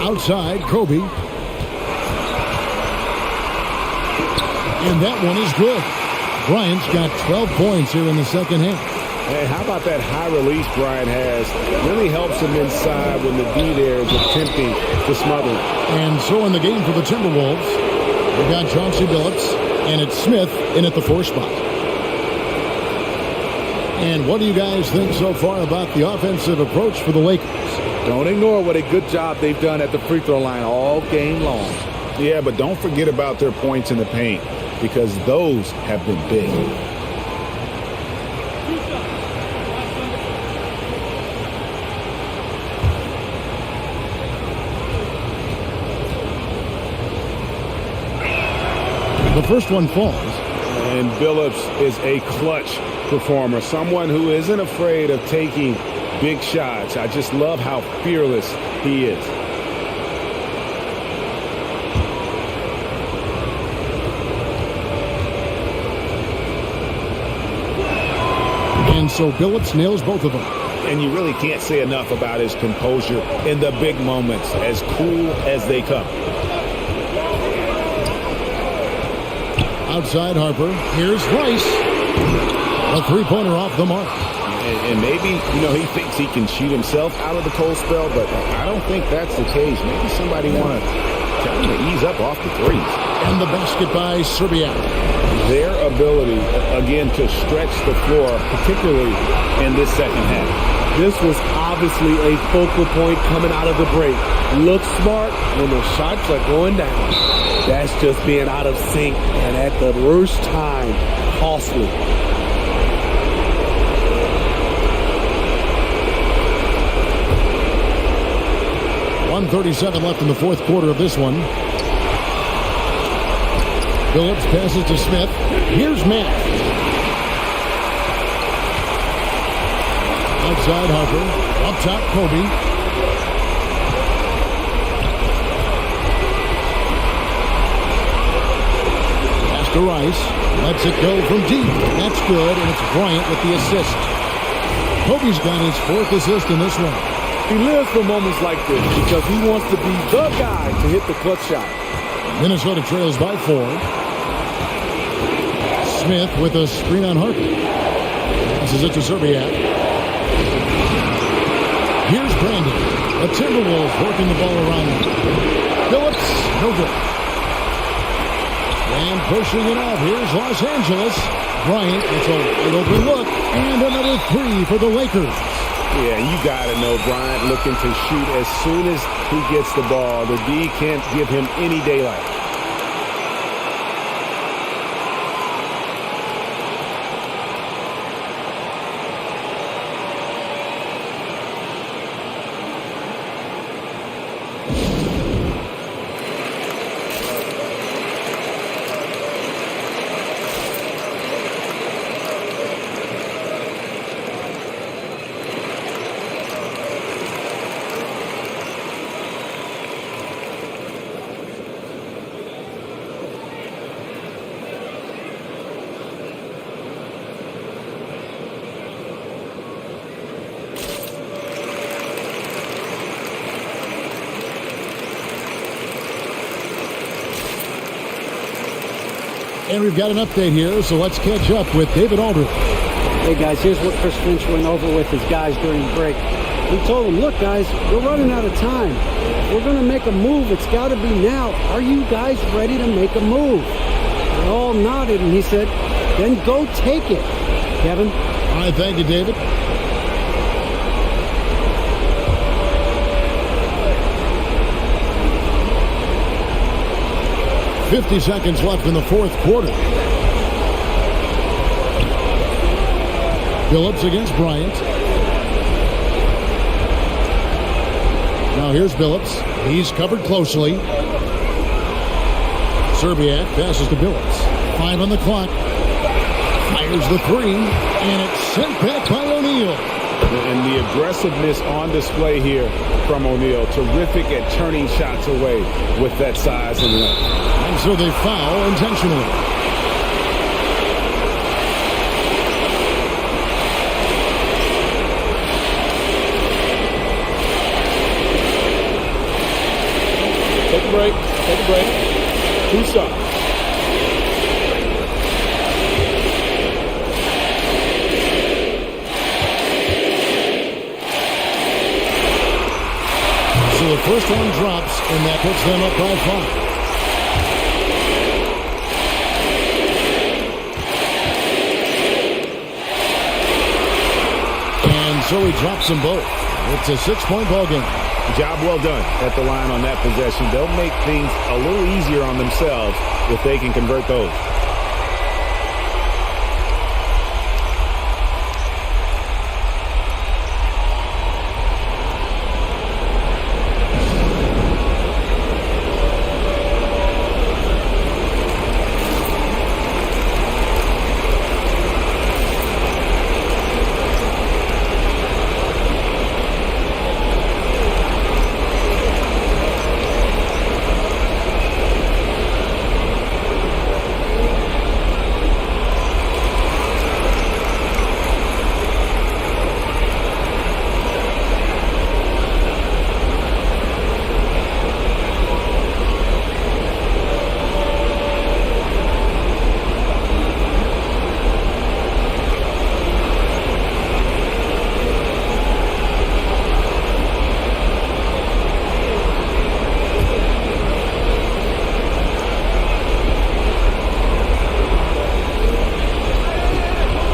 Outside, Kobe. And that one is good. Bryant's got 12 points here in the second half. Hey, how about that high release Bryant has? Really helps him inside when the D there is attempting to smother him. And so in the game for the Timberwolves, we've got Chauncey Billups, and it's Smith in at the 4 spot. And what do you guys think so far about the offensive approach for the Lakers? Don't ignore what a good job they've done at the free throw line all game long. Yeah, but don't forget about their points in the paint, because those have been big. The first one falls. And Billups is a clutch performer, someone who isn't afraid of taking big shots. I just love how fearless he is. And so Billups nails both of them. And you really can't say enough about his composure in the big moments, as cool as they come. Outside Harper. Here's Rice. A three-pointer off the mark. And maybe, he thinks he can shoot himself out of the cold spell, but I don't think that's the case. Maybe somebody want to tell him to ease up off the threes. And the basket by Serbiak. Their ability, again, to stretch the floor, particularly in this second half. This was obviously a focal point coming out of the break. Look smart when the shots are going down. That's just being out of sync, and at the worst time, costly. .137 left in the fourth quarter of this one. Billups passes to Smith. Here's Matt. Outside Harper. Up top, Kobe. Pass to Rice. Lets it go from deep. That's good, and it's Bryant with the assist. Kobe's got his 4th assist in this one. He lives for moments like this because he wants to be the guy to hit the clutch shot. Minnesota trails by 4. Smith with a screen on Harper. Passes it to Serbiak. Here's Brandon. The Timberwolves working the ball around him. Billups, no good. And pushing it off. Here's Los Angeles. Bryant, it's a wide open look. And another 3 for the Lakers. Yeah, you got to know Bryant looking to shoot as soon as he gets the ball. The D can't give him any daylight. And we've got an update here, so let's catch up with David Aldridge. Hey, guys, here's what Chris Finch went over with his guys during the break. He told them, look, guys, we're running out of time. If we're going to make a move, it's got to be now. Are you guys ready to make a move? They all nodded, and he said, then go take it. Kevin? All right, thank you, David. .50 seconds left in the fourth quarter. Billups against Bryant. Now here's Billups. He's covered closely. Serbiak passes to Billups. 5 on the clock. Fires the 3. And it's sent back by O'Neal. And the aggressiveness on display here from O'Neal. Terrific at turning shots away with that size and length. And so they foul intentionally. Two shots. So the first one drops, and that puts them up by 5. And so he drops them both. It's a 6-point ball game. Job well done at the line on that possession. They'll make things a little easier on themselves if they can convert those.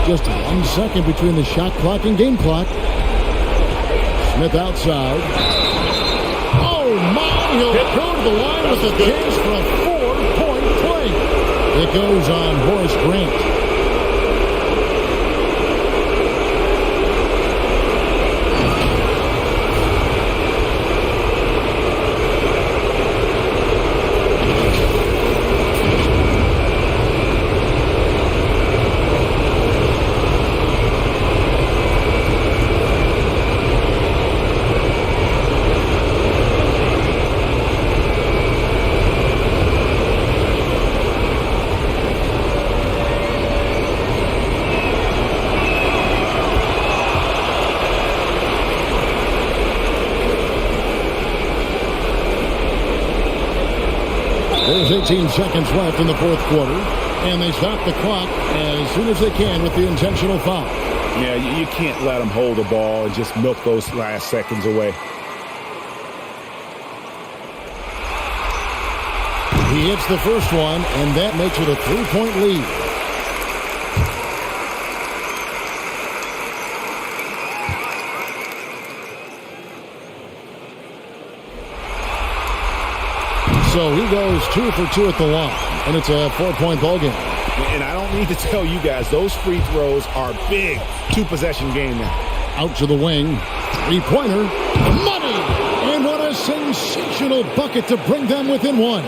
Just 1 second between the shot clock and game clock. Smith outside. Oh, my! He'll go to the line with a chance for a 4-point play. It goes on Horace Grant. There's 18 seconds left in the fourth quarter, and they stop the clock as soon as they can with the intentional foul. Yeah, you can't let them hold the ball and just milk those last seconds away. He hits the first one, and that makes it a 3-point lead. So he goes 2 for 2 at the line, and it's a 4-point ball game. And I don't need to tell you guys, those free throws are big. 2-possession game now. Out to the wing. 3-pointer. Money! And what a sensational bucket to bring them within 1.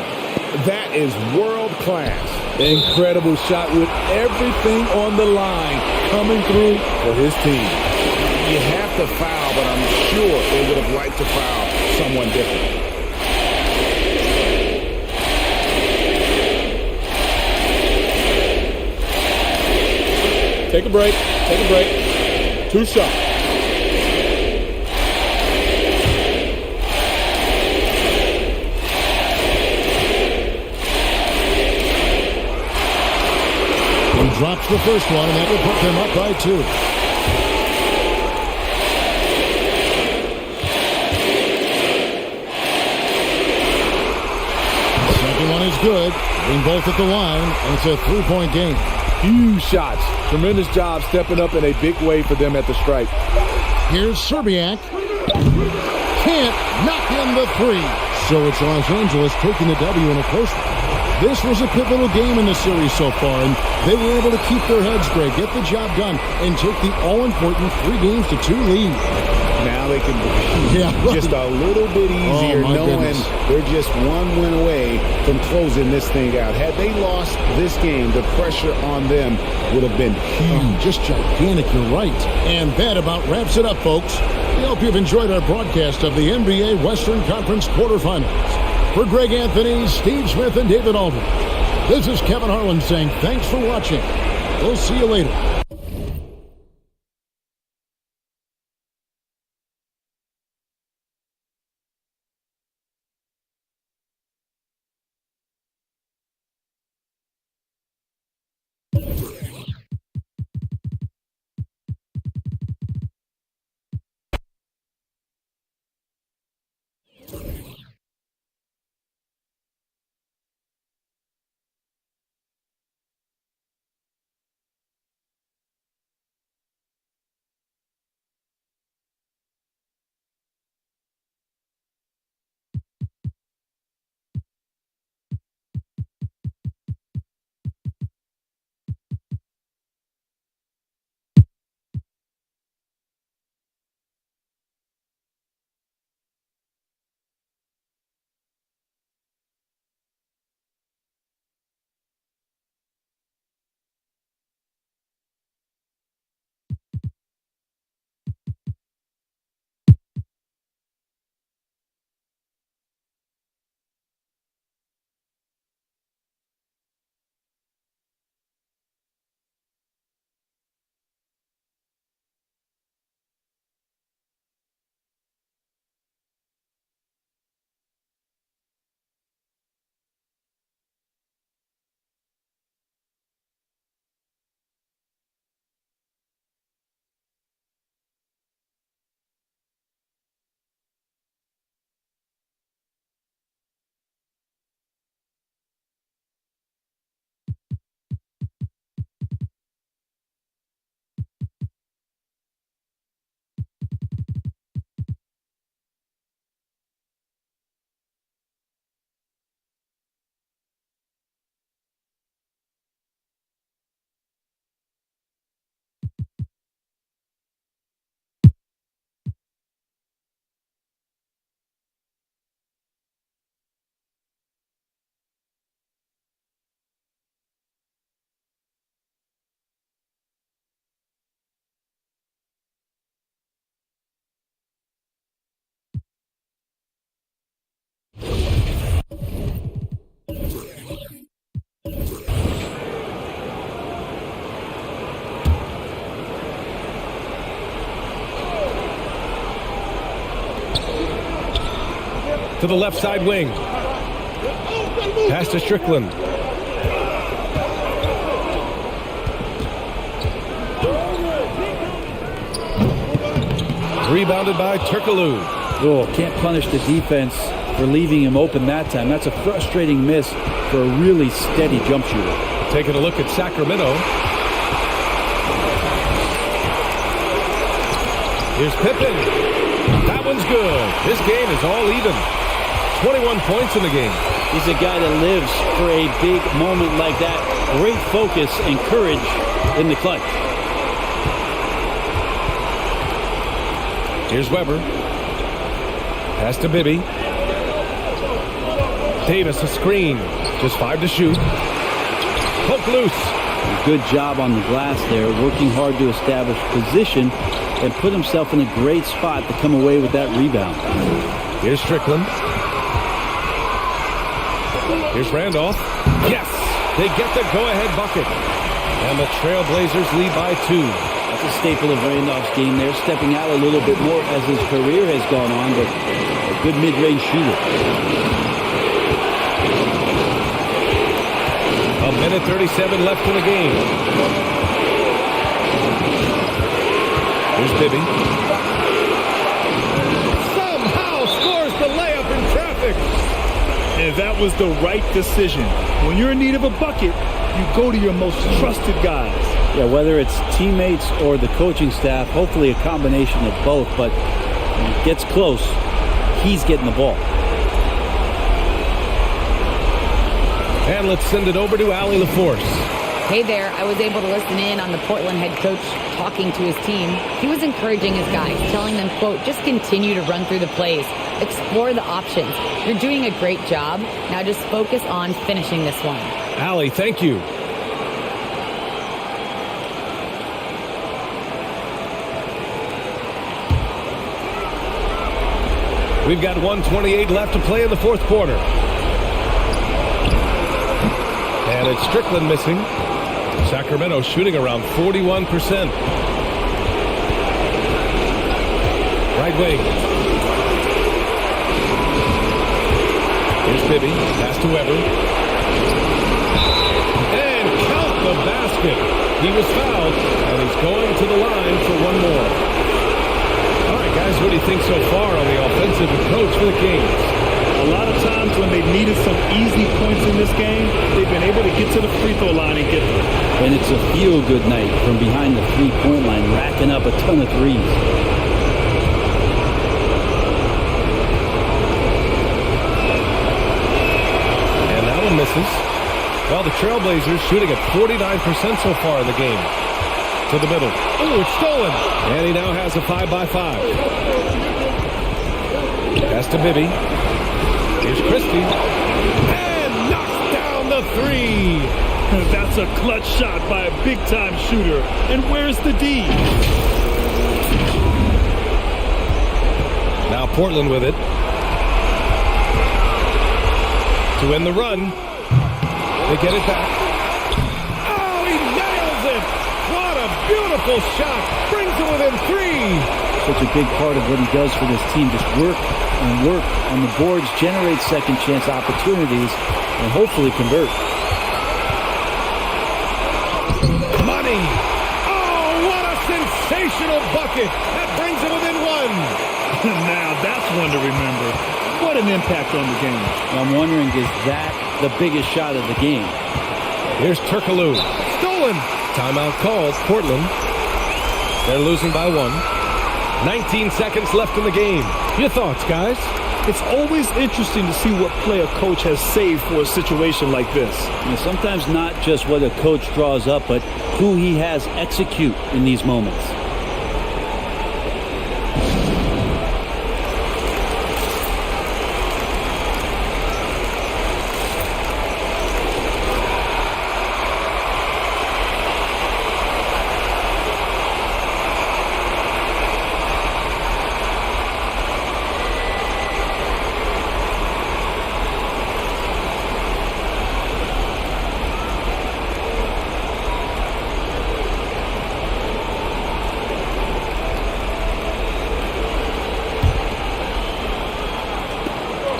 That is world class. Incredible shot with everything on the line coming through for his team. You have to foul, but I'm sure they would have liked to foul someone different. Take a break. Take a break. 2 shots. He drops the first one, and that will put them up by 2. The second one is good. Bring both at the line, and it's a 3-point game. Huge shots. Tremendous job stepping up in a big way for them at the stripe. Here's Serbiak. Can't knock in the 3. So it's Los Angeles taking the W in a close one. This was a pivotal game in the series so far, and they were able to keep their heads straight, get the job done, and take the all-important 3-2 lead. Now they can breathe just a little bit easier knowing they're just 1 win away from closing this thing out. Had they lost this game, the pressure on them would have been huge. Just gigantic, you're right. And that about wraps it up, folks. We hope you've enjoyed our broadcast of the NBA Western Conference quarterfinals. For Greg Anthony, Steve Smith, and David Aldridge, this is Kevin Harlan saying thanks for watching. We'll see you later. to the left side wing. Pass to Strickland. Rebounded by Turkoglu. Oh, can't punish the defense for leaving him open that time. That's a frustrating miss for a really steady jump shooter. Taking a look at Sacramento. Here's Pippen. That one's good. This game is all even. 21 points in the game. He's a guy that lives for a big moment like that. Great focus and courage in the clutch. Here's Weber. Pass to Bibby. Davis, a screen. Just 5 to shoot. Poke loose. Good job on the glass there, working hard to establish position and put himself in a great spot to come away with that rebound. Here's Strickland. Here's Randolph. Yes! They get the go-ahead bucket. And the Trailblazers lead by 2. That's a staple of Randolph's game there, stepping out a little bit more as his career has gone on, but a good mid-range shooter. A minute 37 left in the game. Here's Bibby. Somehow scores the layup in traffic. And that was the right decision. When you're in need of a bucket, you go to your most trusted guys. Yeah, whether it's teammates or the coaching staff, hopefully a combination of both, but when it gets close, he's getting the ball. And let's send it over to Allie LaForce. Hey there, I was able to listen in on the Portland head coach talking to his team. He was encouraging his guys, telling them, quote, just continue to run through the plays, explore the options. You're doing a great job. Now just focus on finishing this one. Allie, thank you. We've got 1:28 left to play in the fourth quarter. And it's Strickland missing. Sacramento shooting around 41%. Right wing. Here's Bibby. Pass to Weber. And count the basket. He was fouled, and he's going to the line for one more. All right, guys, what do you think so far on the offensive approach for the Kings? A lot of times when they needed some easy points in this game, they've been able to get to the free throw line and get them. And it's a feel-good night from behind the three-point line, racking up a ton of threes. And that one misses. Well, the Trailblazers shooting at 49% so far in the game. To the middle. Oh, it's stolen. And he now has a 5-by-5. Pass to Bibby. Here's Christie. And knocks down the three. That's a clutch shot by a big-time shooter. And where's the D? Now Portland with it. To end the run. They get it back. Oh, he nails it. What a beautiful shot. Brings it within 3. Such a big part of what he does for this team. Just work and work on the boards, generate second chance opportunities, and hopefully convert. Money. Oh, what a sensational bucket. That brings it within 1. Now that's one to remember. What an impact on the game. I'm wondering, is that the biggest shot of the game? Here's Turkoglu. Stolen. Timeout called. Portland. They're losing by 1. 19 seconds left in the game. Your thoughts, guys? It's always interesting to see what play a coach has saved for a situation like this. And sometimes not just what a coach draws up, but who he has execute in these moments.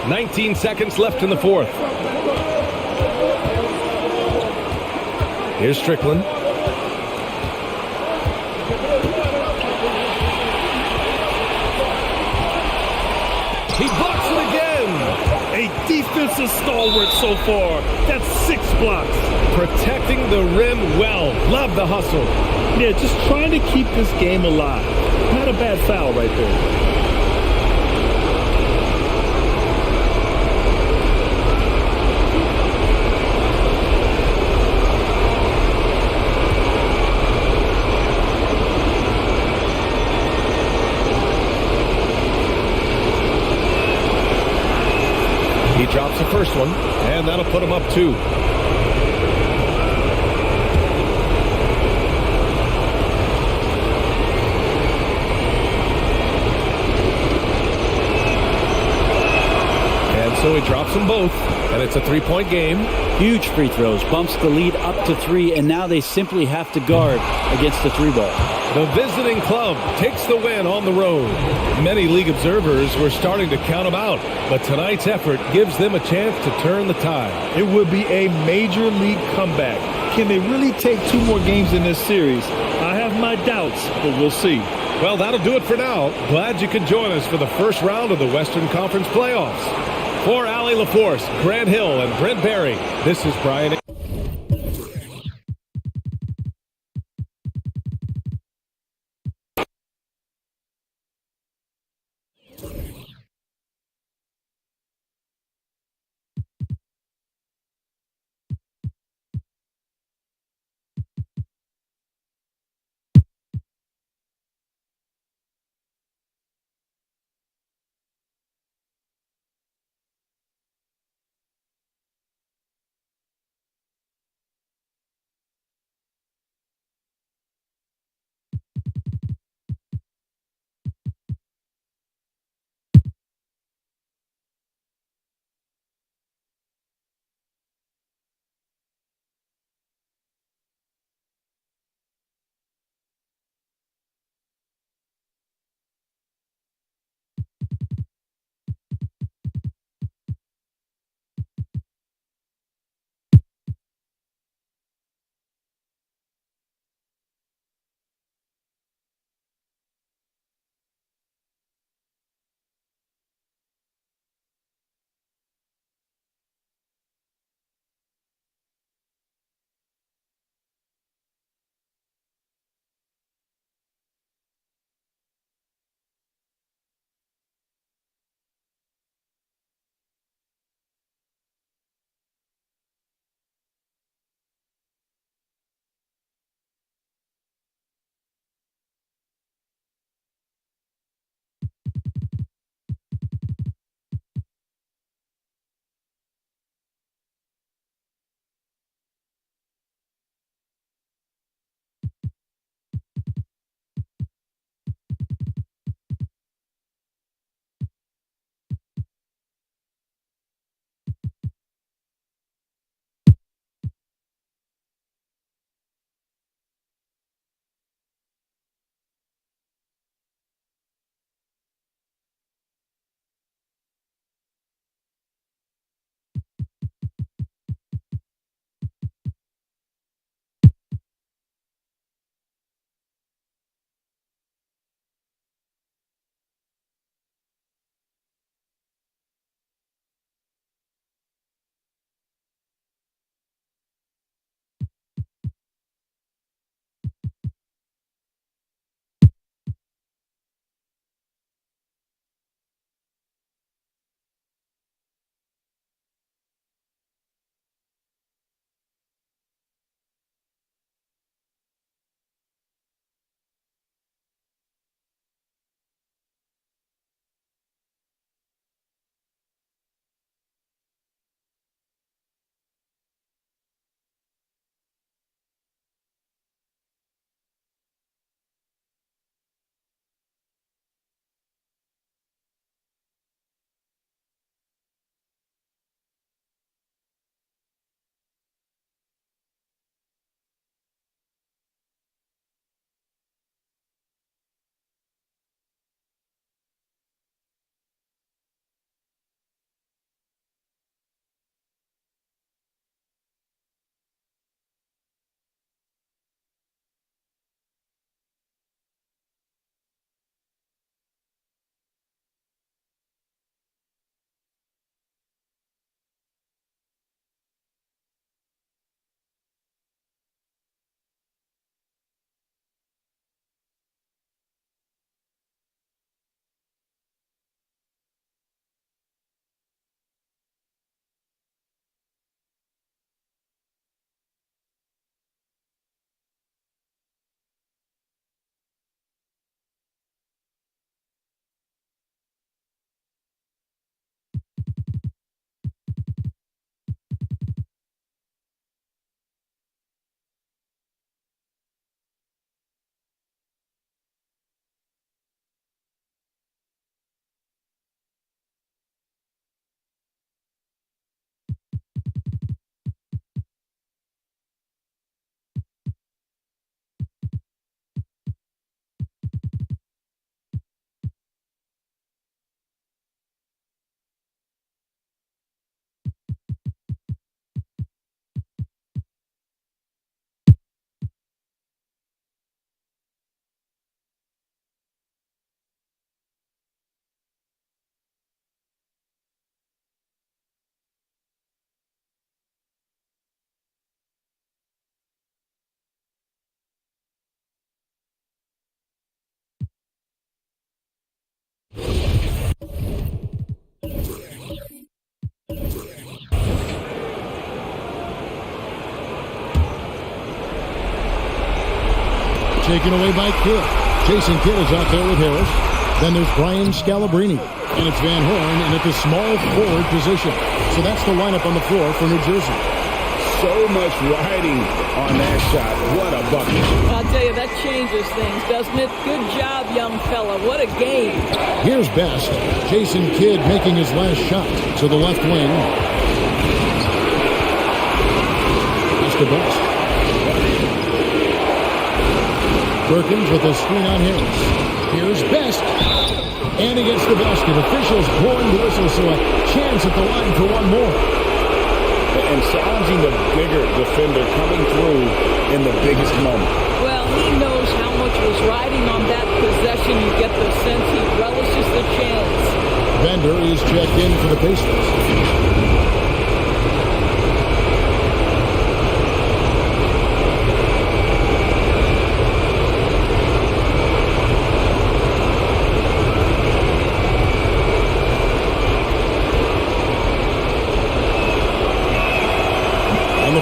19 seconds left in the fourth. Here's Strickland. He blocks it again. A defensive stalwart so far. That's 6 blocks. Protecting the rim well. Love the hustle. Yeah, just trying to keep this game alive. Not a bad foul right there. He drops the first one, and that'll put him up 2. And so he drops them both, and it's a 3-point game. Huge free throws, bumps the lead up to 3, and now they simply have to guard against the 3-ball. The visiting club takes the win on the road. Many league observers were starting to count them out, but tonight's effort gives them a chance to turn the tide. It would be a major league comeback. Can they really take 2 more games in this series? I have my doubts, but we'll see. Well, that'll do it for now. Glad you could join us for the first round of the Western Conference playoffs. For Allie LaForce, Grant Hill, and Brent Barry, this is Brian. taken away by Kidd. Jason Kidd is out there with Harris. Then there's Brian Scalabrine. And it's Van Horn in at the small forward position. So that's the lineup on the floor for New Jersey. So much riding on that shot. What a bucket. I'll tell you, that changes things, doesn't it? Good job, young fella. What a game. Here's Best. Jason Kidd making his last shot to the left wing. That's the Best. Perkins with a screen on Harris. Here's Best. And he gets the basket. Officials blowing the whistle, so a chance at the line for one more. And challenging the bigger defender coming through in the biggest moment. Well, he knows how much was riding on that possession. You get the sense he relishes the chance. Bender is checked in for the Pacers.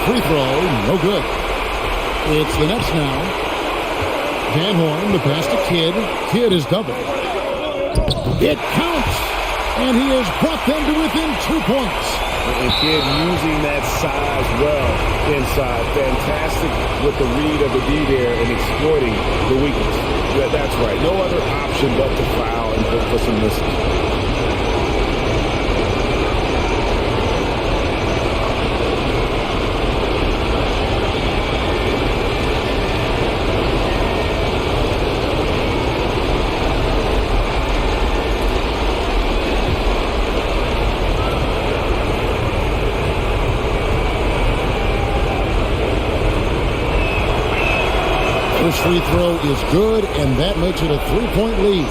Free throw, no good. It's the Nets now. Van Horn, the pass to Kidd. Kidd is doubled. It counts! And he has brought them to within 2 points. And Kidd using that size well inside. Fantastic with the read of the D there and exploiting the weakness. Yeah, that's right. No other option but to foul and hope for some misses. First free throw is good, and that makes it a 3-point lead.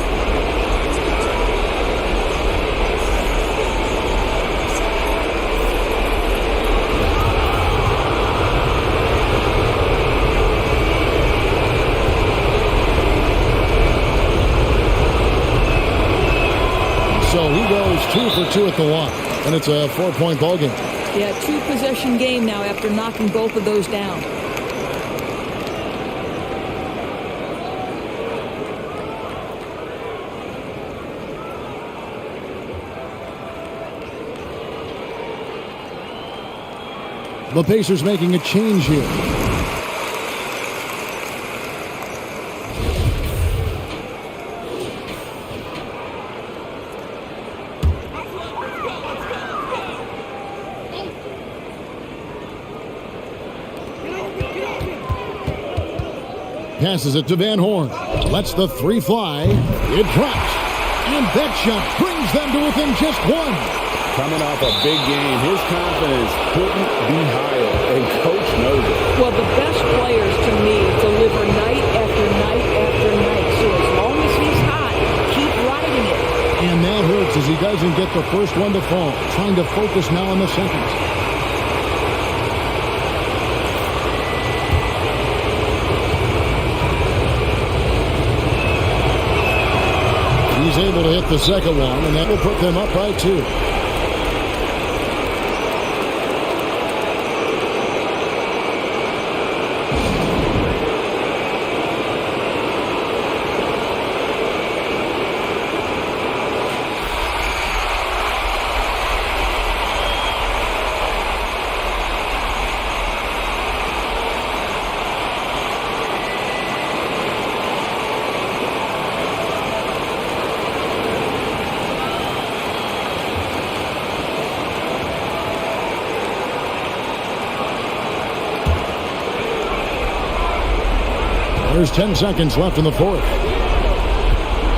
So he goes 2 for 2 at the line, and it's a 4-point ball game. Yeah, 2-possession game now after knocking both of those down. The Pacers making a change here. Passes it to Van Horn. Lets the three fly. It drops. And that shot brings them to within just one. Coming off a big game, his confidence couldn't be higher, and Coach knows it. Well, the best players, to me, deliver night after night after night. So as long as he's hot, keep riding it. And that hurts as he doesn't get the first one to fall. Trying to focus now on the second. He's able to hit the second one, and that will put them up by 2. There's 10 seconds left in the fourth.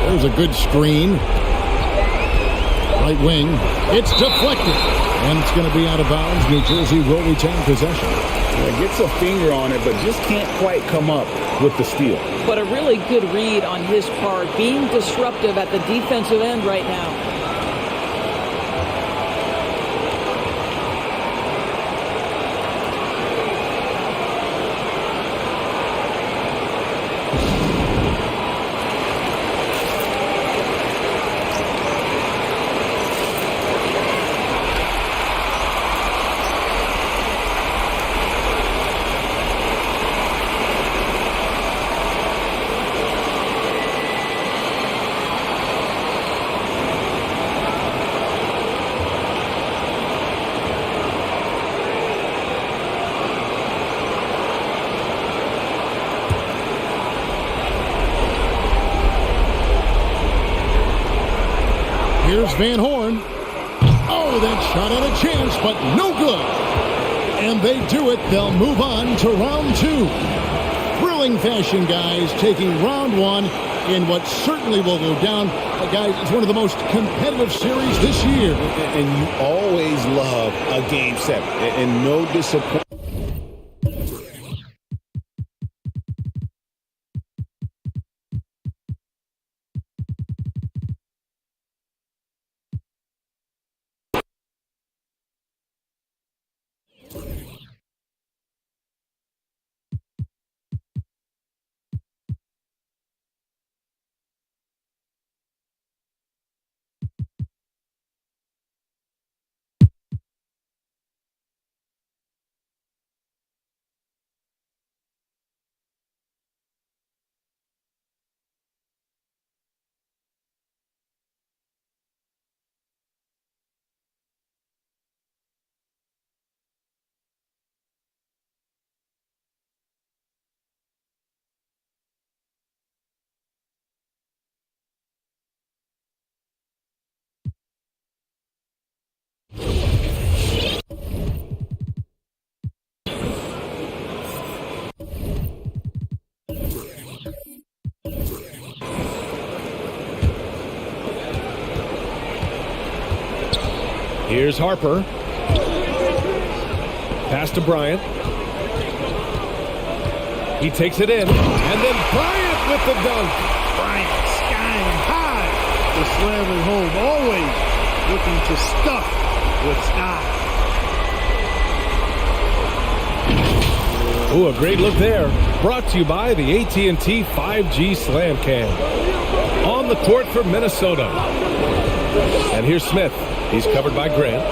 There's a good screen. Right wing. It's deflected. And it's going to be out of bounds. New Jersey will retain possession. Yeah, gets a finger on it, but just can't quite come up with the steal. But a really good read on his part, being disruptive at the defensive end right now. Here's Van Horn. Oh, that shot had a chance, but no good. And they do it. They'll move on to round 2. Thrilling fashion, guys, taking round 1 in what certainly will go down. Guys, it's one of the most competitive series this year. And you always love a game 7. And no disappointment. Here's Harper. Pass to Bryant. He takes it in. And then Bryant with the dunk. Bryant skying high. The slam at home, always looking to stuff with style. Ooh, a great look there. Brought to you by the AT&T 5G Slam Cam. On the court for Minnesota. And here's Smith. He's covered by Grant.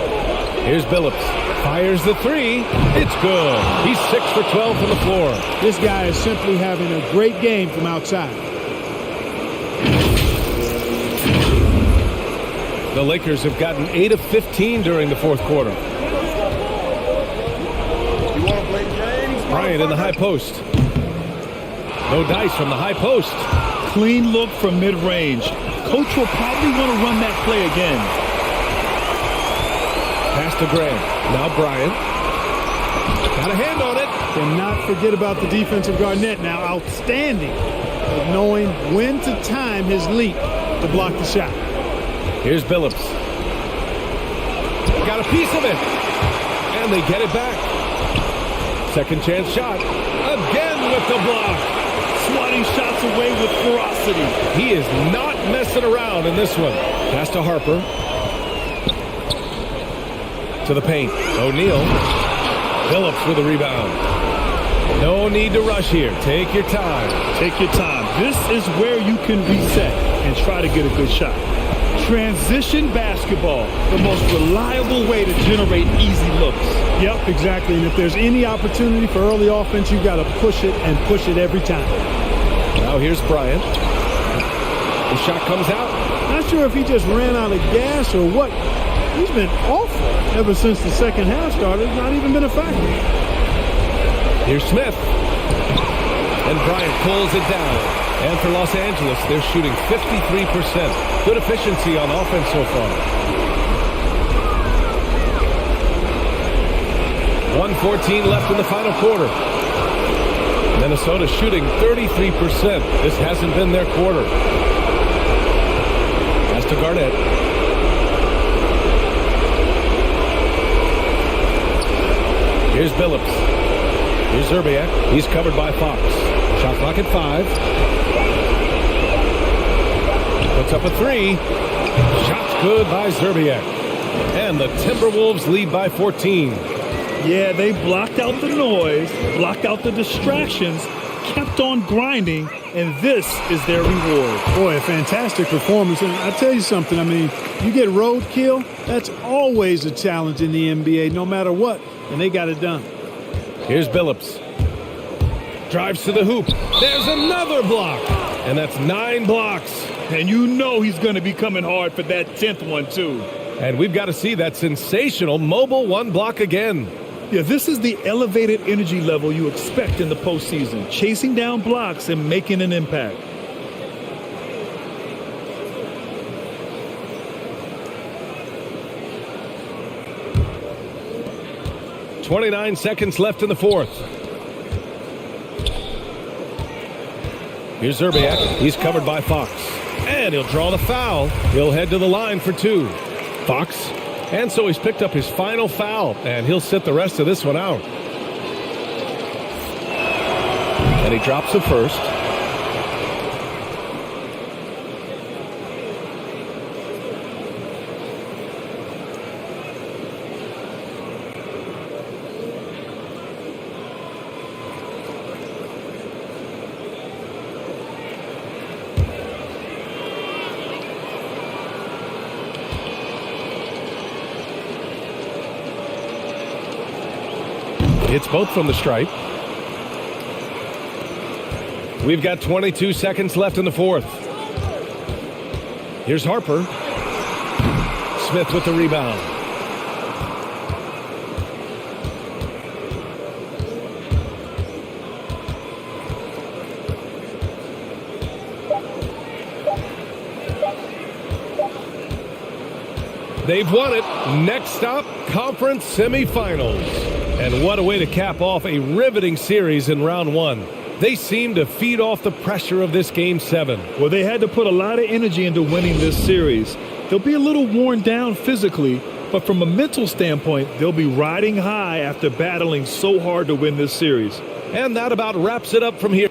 Here's Billups. Fires the 3. It's good. He's 6 for 12 from the floor. This guy is simply having a great game from outside. The Lakers have gotten 8 of 15 during the fourth quarter. Bryant in the high post. No dice from the high post. Clean look from mid-range. Coach will probably want to run that play again. Pass to Grant. Now Bryant. Got a hand on it. Cannot forget about the defensive Garnett now. Outstanding at knowing when to time his leap to block the shot. Here's Billups. Got a piece of it. And they get it back. Second chance shot. Again with the block. Swatting shots away with ferocity. He is not messing around in this one. Pass to Harper. To the paint. O'Neal. Billups with a rebound. No need to rush here. Take your time. Take your time. This is where you can reset and try to get a good shot. Transition basketball, the most reliable way to generate easy looks. Yep, exactly. And if there's any opportunity for early offense, you've got to push it and push it every time. Now here's Bryant. The shot comes out. Not sure if he just ran out of gas or what. He's been awful ever since the second half started. Not even been a factor. Here's Smith. And Bryant pulls it down. And for Los Angeles, they're shooting 53%. Good efficiency on offense so far. 1:14 left in the final quarter. Minnesota shooting 33%. This hasn't been their quarter. Pass to Garnett. Here's Billups. Here's Zerbiak. He's covered by Fox. Shot clock at 5. Puts up a 3. Shot's good by Zerbiak. And the Timberwolves lead by 14. Yeah, they blocked out the noise, blocked out the distractions, kept on grinding, and this is their reward. Boy, a fantastic performance. And I'll tell you something, I mean, you get roadkill, that's always a challenge in the NBA, no matter what, and they got it done. Here's Billups. Drives to the hoop. There's another block. And that's 9 blocks. And you know he's going to be coming hard for that 10th one, too. And we've got to see that sensational mobile 1 block again. Yeah, this is the elevated energy level you expect in the postseason. Chasing down blocks and making an impact. 29 seconds left in the fourth. Here's Zerbiak. He's covered by Fox. And he'll draw the foul. He'll head to the line for two. Fox. And so he's picked up his final foul. And he'll sit the rest of this one out. And he drops the first. It's both from the stripe. We've got 22 seconds left in the fourth. Here's Harper. Smith with the rebound. They've won it. Next stop, conference semifinals. And what a way to cap off a riveting series in round one. They seem to feed off the pressure of this Game 7. Well, they had to put a lot of energy into winning this series. They'll be a little worn down physically, but from a mental standpoint, they'll be riding high after battling so hard to win this series. And that about wraps it up from here.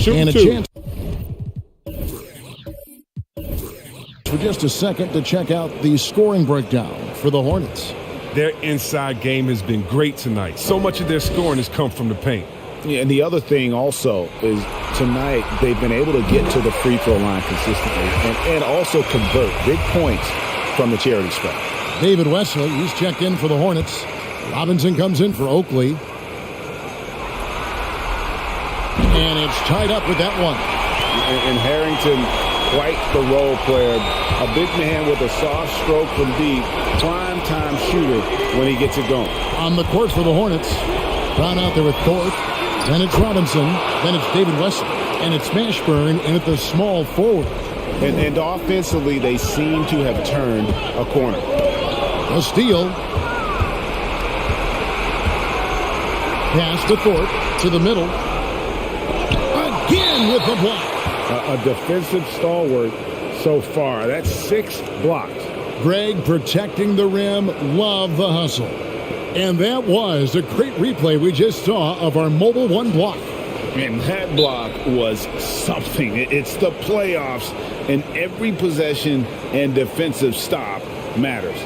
And a chance for just a second to check out the scoring breakdown for the Hornets. Their inside game has been great tonight. So much of their scoring has come from the paint. Yeah, and the other thing also is tonight they've been able to get to the free throw line consistently and also convert big points from the charity stripe. David Wesley, he's checked in for the Hornets. Robinson comes in for Oakley. And it's tied up with that one. And Harrington, quite the role player. A big man with a soft stroke from deep. Prime time shooter when he gets it going. On the court for the Hornets. Brown out there with Thorpe. Then it's Robinson. Then it's David Wesley. And it's Mashburn in at the small forward. And offensively, they seem to have turned a corner. A steal. Pass to Thorpe to the middle. Again with the block. A defensive stalwart so far. That's 6 blocks. Greg protecting the rim. Love the hustle. And that was a great replay we just saw of our Mobile One block. And that block was something. It's the playoffs, and every possession and defensive stop matters.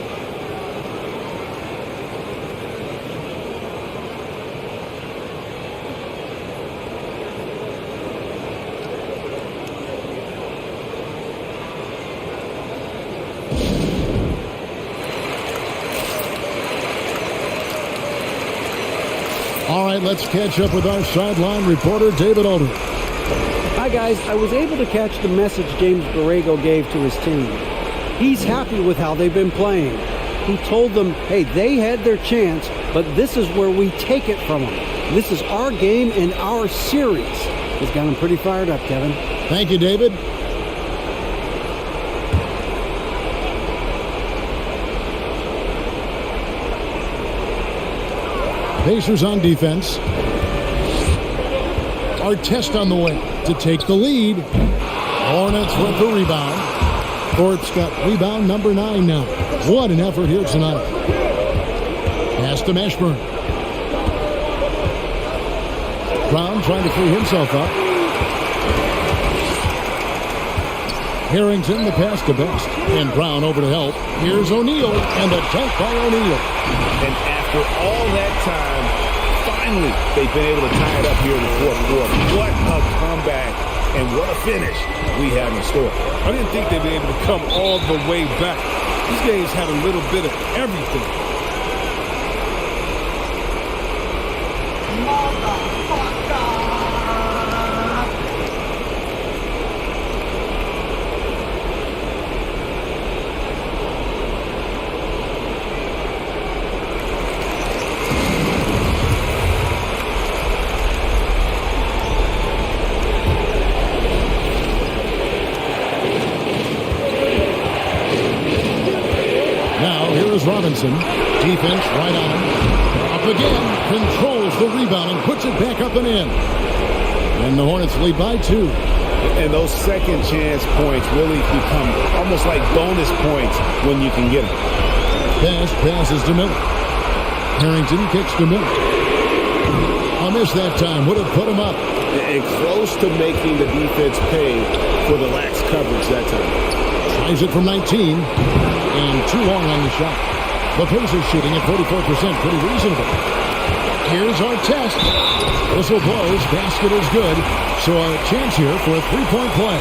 All right, let's catch up with our sideline reporter, David Aldridge. Hi, guys. I was able to catch the message James Borrego gave to his team. He's happy with how they've been playing. He told them, hey, they had their chance, but this is where we take it from them. This is our game and our series. It's got him pretty fired up, Kevin. Thank you, David. Pacers on defense. Our test on the way to take the lead. Hornets with the rebound. Thorpe's got rebound number 9 now. What an effort here tonight. Pass to Mashburn. Brown trying to free himself up. Harrington the pass to Best. And Brown over to help. Here's O'Neal and the dunk by O'Neal. And after all that time, finally they've been able to tie it up here in the fourth quarter. What a comeback and what a finish we have in store. I didn't think they'd be able to come all the way back. These games had a little bit of everything. Robinson, defense right on him. Up again, controls the rebound and puts it back up and in. And the Hornets lead by 2. And those second chance points really become almost like bonus points when you can get them. Best passes to Miller. Harrington kicks to Miller. A miss that time would have put him up. And close to making the defense pay for the lax coverage that time. Tries it from 19. And too long on the shot. The Pacers shooting at 44%. Pretty reasonable. Here's our test. Whistle blows. Basket is good. So a chance here for a three-point play.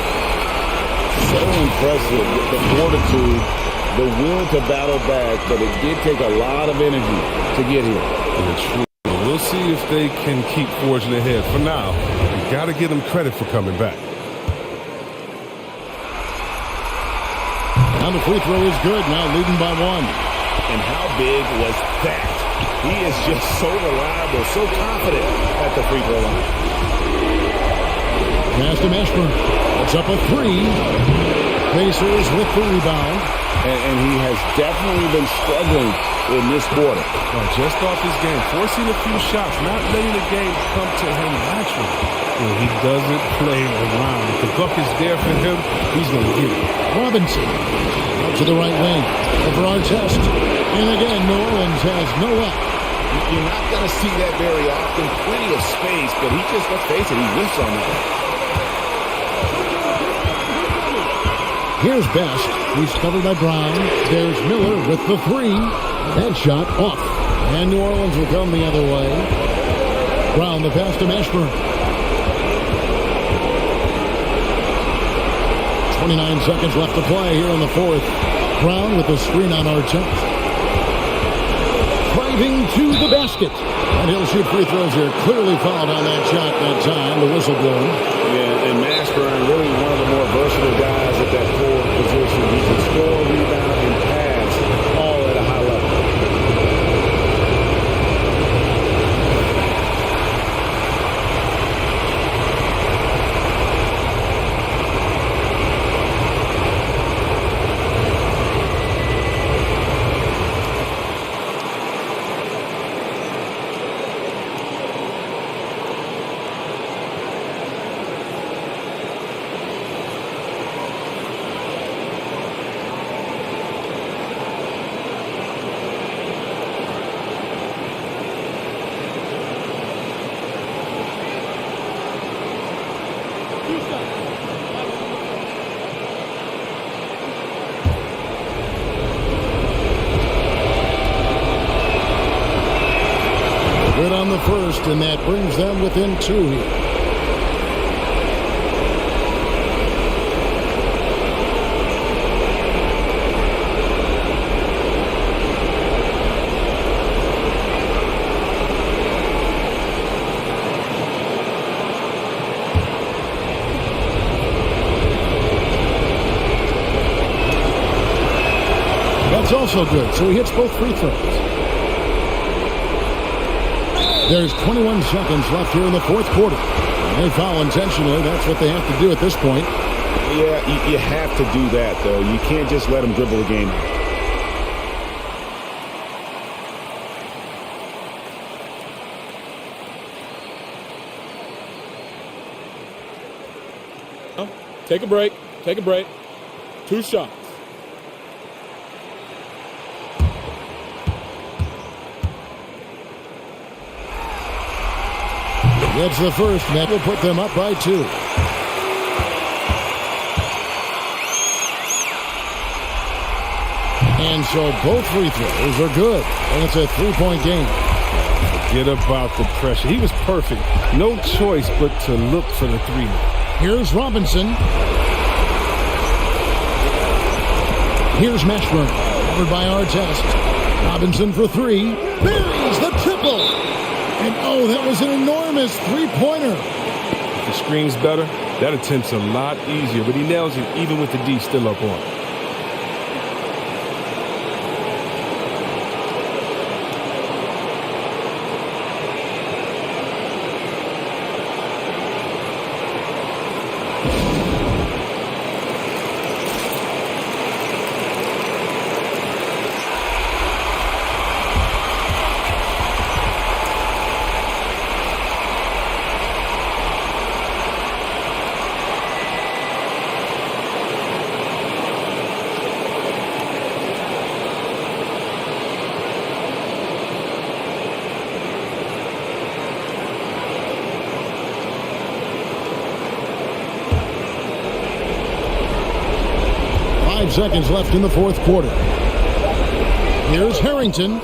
So impressive. The fortitude, the will to battle back, but it did take a lot of energy to get here. We'll see if they can keep forging ahead. For now, you got to give them credit for coming back. And the free throw is good. Now leading by 1. And how big was that? He is just so reliable, so confident at the free throw line. Pass to Mashburn. It's up a 3. Pacers with the rebound. And he has definitely been struggling in this quarter. Just off his game, forcing a few shots, not letting the game come to him naturally. He doesn't play around. If the buck is there for him, he's going to get it. Robinson out to the right wing for our test. And again, New Orleans has no up. You're not going to see that very often. Plenty of space, but he just, let's face it, he whiffs on that. Here's Best. He's covered by Brown. There's Miller with the 3. That shot off. And New Orleans will come the other way. Brown the pass to Mashburn. 29 seconds left to play here in the fourth. Brown with the screen on Artest. Driving to the basket. And he'll shoot free throws here. Clearly fouled on that shot that time. The whistle blown. Yeah, and Mashburn, really one of the more versatile guys at that forward position. He can score, rebound, and pass all at a high level. Good on the first, and that brings them within 2 here. That's also good, so he hits both free throws. There's 21 seconds left here in the fourth quarter. They foul intentionally. That's what they have to do at this point. Yeah, you have to do that, though. You can't just let them dribble the game. Take a break. Take a break. 2 shots. That's the first, and that will put them up by 2. And so both free throws are good, and it's a 3-point game. Forget about the pressure. He was perfect. No choice but to look for the 3. Here's Robinson. Here's Mashburn, covered by Artest. Robinson for 3. Buries the triple. And, oh, that was an enormous three-pointer. If the screen's better, that attempt's a lot easier, but he nails it even with the D still up on. 5 seconds left in the fourth quarter. Here's Harrington.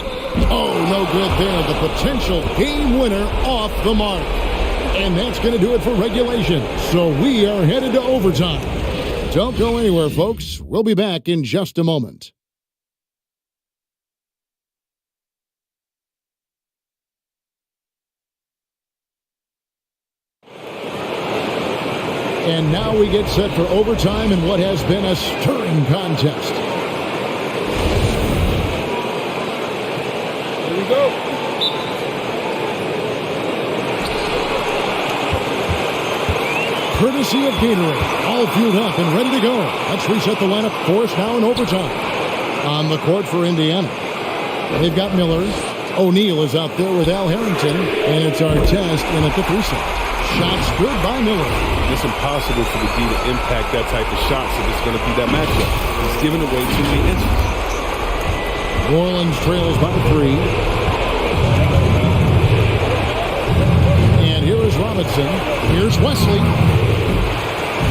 Oh, no good there. The potential game winner off the mark. And that's going to do it for regulation. So we are headed to overtime. Don't go anywhere, folks. We'll be back in just a moment. And now we get set for overtime in what has been a stirring contest. Here we go. Courtesy of Gatorade, all fueled up and ready to go. Let's reset the lineup for us now in overtime. On the court for Indiana, they've got Miller. O'Neal is out there with Al Harrington, and it's Artest in at the 3 slot. Shots good by Miller. It's impossible for the D to impact that type of shots if it's going to be that matchup. He's giving away too many inches. New Orleans trails by 3. And here is Robinson. Here's Wesley.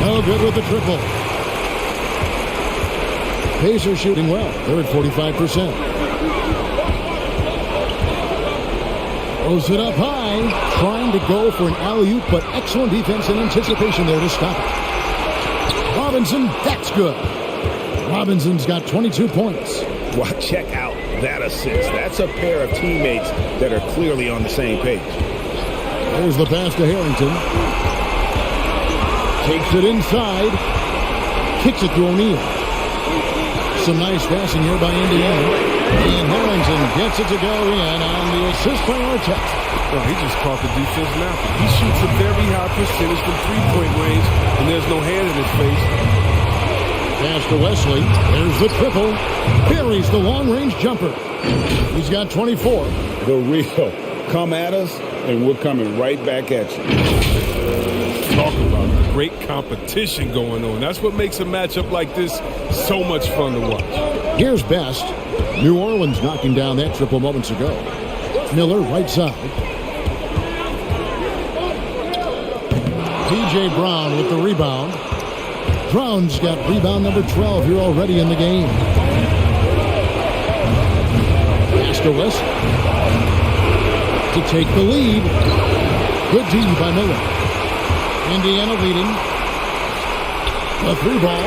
No good with the triple. Pacers shooting well. They're at 45%. Throws it up high, trying to go for an alley-oop, but excellent defense and anticipation there to stop it. Robinson, that's good. Robinson's got 22 points. Well, check out that assist. That's a pair of teammates that are clearly on the same page. There's the pass to Harrington. Takes it inside. Kicks it to O'Neal. Some nice passing here by Indiana. And Harrington gets it to go in on the assist by Artest. Well, he just caught the defense napping. He shoots a very high percentage from three-point range, and there's no hand in his face. Pass to Wesley. There's the triple. Buries the long-range jumper. He's got 24. The real. Come at us, and we're coming right back at you. Talk about great competition going on. That's what makes a matchup like this so much fun to watch. Here's Best. New Orleans knocking down that triple moments ago. Miller, right side. P.J. Brown with the rebound. Brown's got rebound number 12 here already in the game. Pass to West. to take the lead. Good D by Miller. Indiana leading. A 3-ball.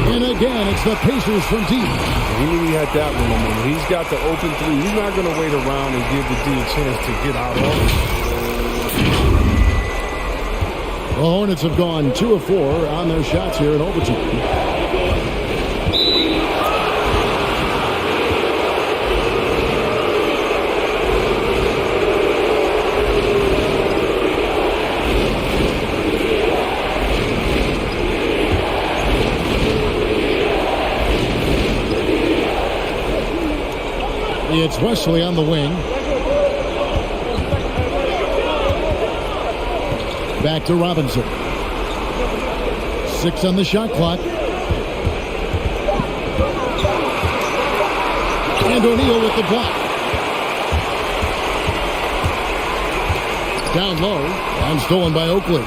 And again, it's the Pacers from deep. He knew he had that one. When he's got the open three, he's not going to wait around and give the D a chance to get out of it. The Hornets have gone 2 of 4 on their shots here in overtime. It's Wesley on the wing. Back to Robinson. 6 on the shot clock. And O'Neal with the block. Down low. And stolen by Oakley.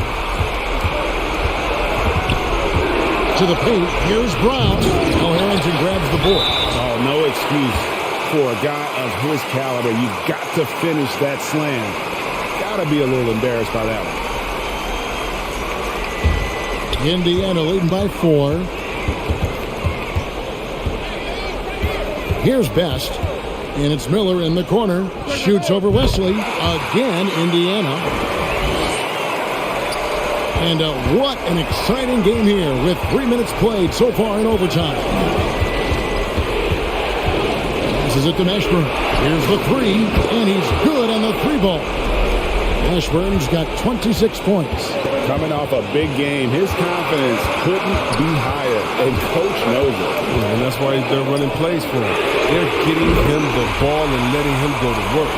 To the paint. Here's Brown. Oh, Harrington grabs the board. Oh, no excuse. For a guy of his caliber, you've got to finish that slam. Got to be a little embarrassed by that one. Indiana leading by 4. Here's Best. And it's Miller in the corner. Shoots over Wesley. Again, Indiana. And what an exciting game here with 3 minutes played so far in overtime. Is it to Mashburn. Here's the 3, and he's good on the 3-ball. Mashburn's got 26 points. Coming off a big game, his confidence couldn't be higher, and coach knows it. Yeah, and that's why they're running plays for him. They're getting him the ball and letting him go to work.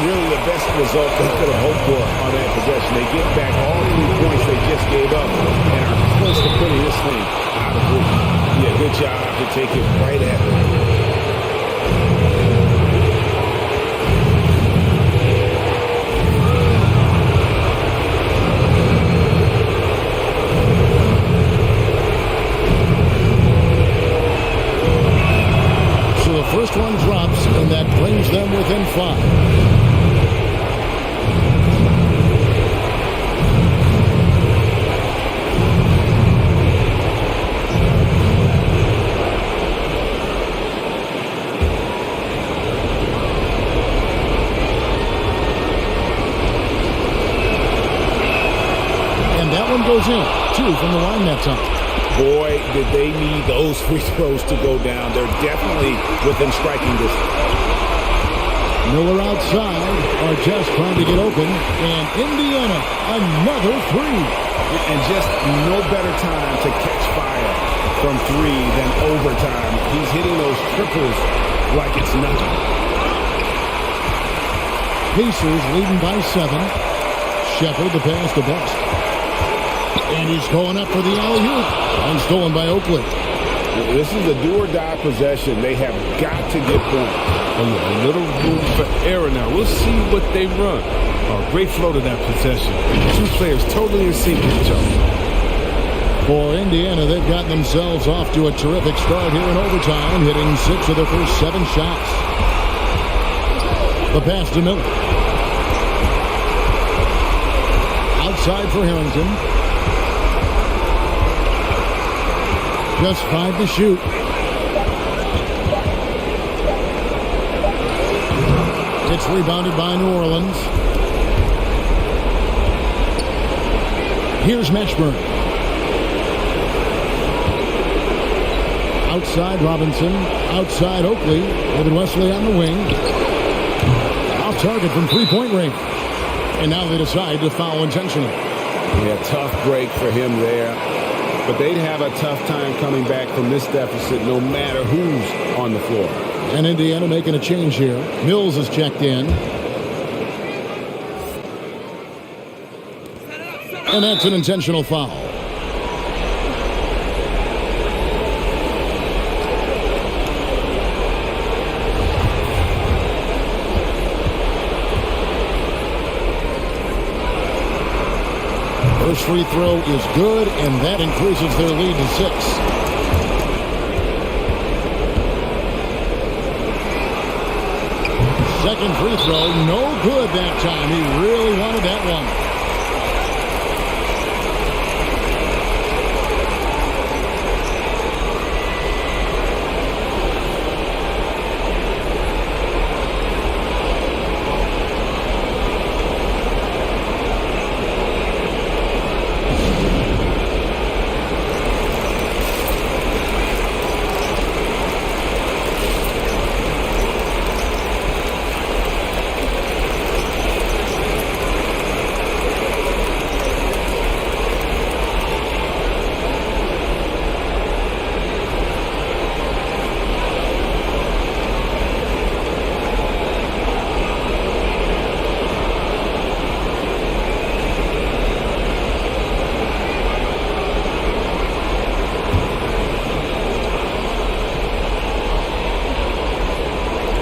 Really the best result they could have hoped for on that possession. They get back all 3 points they just gave up and are close to putting this thing out of reach. Yeah, good job to take it right at them. First one drops, and that brings them within 5. And that one goes in. 2 from the line that time. Boy, did they need those free throws to go down. They're definitely within striking distance. Miller outside, are just trying to get open, and Indiana, another 3. And just no better time to catch fire from 3 than overtime. He's hitting those triples like it's nothing. Pacers leading by 7. Shepard the pass to Best. And he's going up for the alley-oop. And stolen by Oakley. This is a do-or-die possession. They have got to get points. A little room for error now. We'll see what they run. Great flow to that possession. 2 players totally in sync with each other. For Indiana, they've gotten themselves off to a terrific start here in overtime, hitting 6 of their first 7 shots. The pass to Miller. Outside for Harrington. Just 5 to shoot. It's rebounded by New Orleans. Here's Mashburn. Outside Robinson. Outside Oakley. David Wesley on the wing. Off target from 3-point range. And now they decide to foul intentionally. Yeah, tough break for him there. But they'd have a tough time coming back from this deficit no matter who's on the floor. And Indiana making a change here. Mills is checked in. And that's an intentional foul. First free throw is good, and that increases their lead to 6. Second free throw, no good that time. He really wanted that one.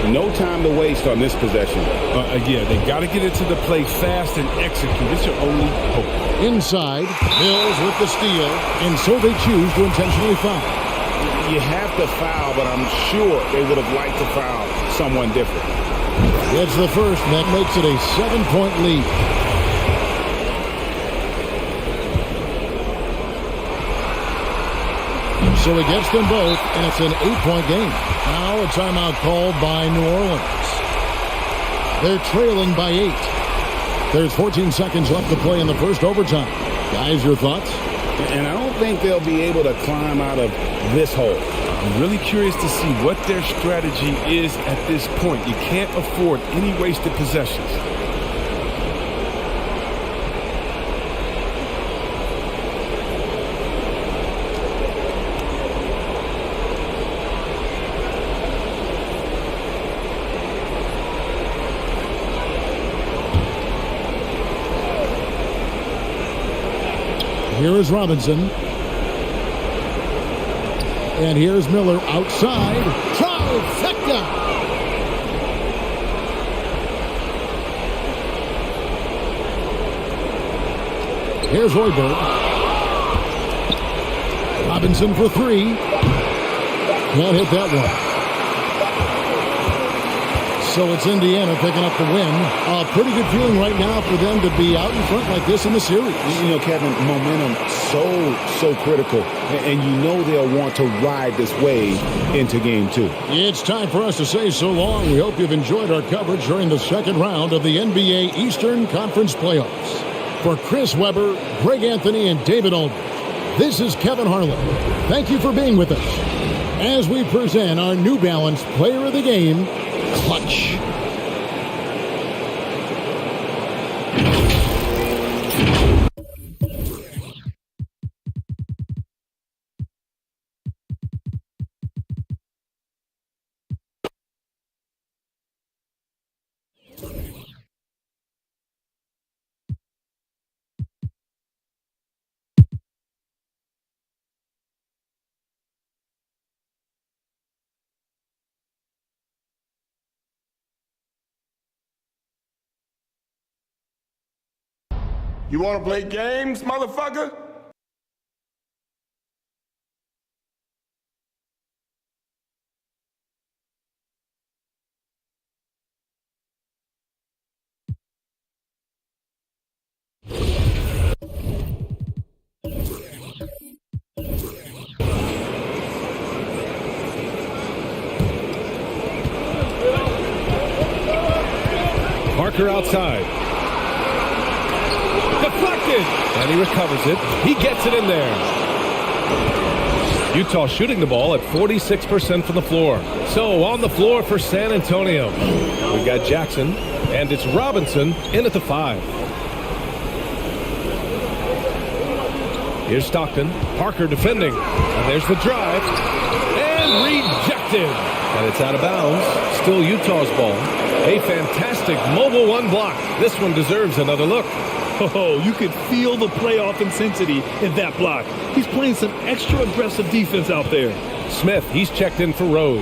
No time to waste on this possession. Yeah, they got to get into the play fast and execute. It's your only hope. Inside, Mills with the steal, and so they choose to intentionally foul. You have to foul, but I'm sure they would have liked to foul someone different. It's the first, and that makes it a 7-point lead. So he gets them both, and it's an 8-point game. Now a timeout called by New Orleans. They're trailing by 8. There's 14 seconds left to play in the first overtime. Guys, your thoughts? And I don't think they'll be able to climb out of this hole. I'm really curious to see what their strategy is at this point. You can't afford any wasted possessions. Here is Robinson. And here's Miller outside. Trifecta! Here's Hoiberg. Robinson for 3. Can't hit that one. So it's Indiana picking up the win. A pretty good feeling right now for them to be out in front like this in the series. You know, Kevin, momentum so critical. And you know they'll want to ride this wave into game 2. It's time for us to say so long. We hope you've enjoyed our coverage during the second round of the NBA Eastern Conference Playoffs. For Chris Webber, Greg Anthony, and David Aldridge, this is Kevin Harlan. Thank you for being with us as we present our New Balance Player of the Game, Clutch. You want to play games, motherfucker? Parker outside. Deflected! And he recovers it. He gets it in there. Utah shooting the ball at 46% from the floor. So on the floor for San Antonio, we've got Jackson, and it's Robinson in at the 5. Here's Stockton. Parker defending. And there's the drive. And rejected. And it's out of bounds. Still Utah's ball. A fantastic mobile one block. This one deserves another look. Oh, you could feel the playoff intensity in that block. He's playing some extra aggressive defense out there. Smith, he's checked in for Rose.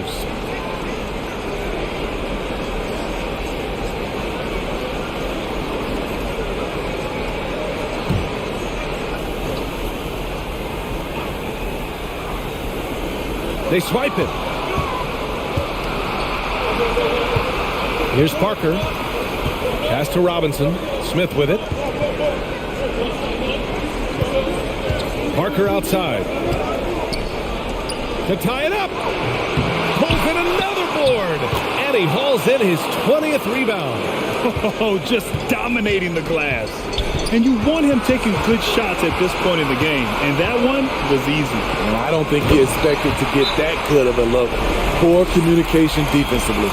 They swipe it. Here's Parker. Pass to Robinson. Smith with it. Parker outside. To tie it up. Pulls in another board. And he hauls in his 20th rebound. Oh, just dominating the glass. And you want him taking good shots at this point in the game. And that one was easy. And I don't think he expected to get that good of a look. Poor communication defensively.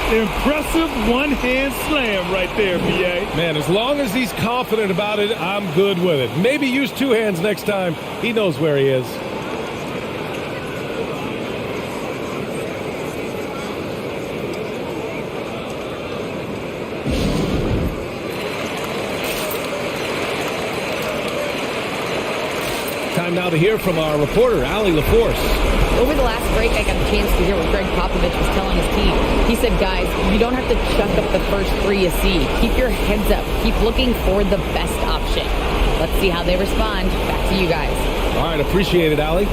Impressive one-hand slam right there, PA. Man, as long as he's confident about it, I'm good with it. Maybe use two hands next time. He knows where he is. Time now to hear from our reporter, Allie LaForce. Over the last break, I got a chance to hear what Greg Popovich was telling his team. He said, guys, you don't have to chuck up the first three you see. Keep your heads up. Keep looking for the best option. Let's see how they respond. Back to you guys. All right, appreciate it, Allie.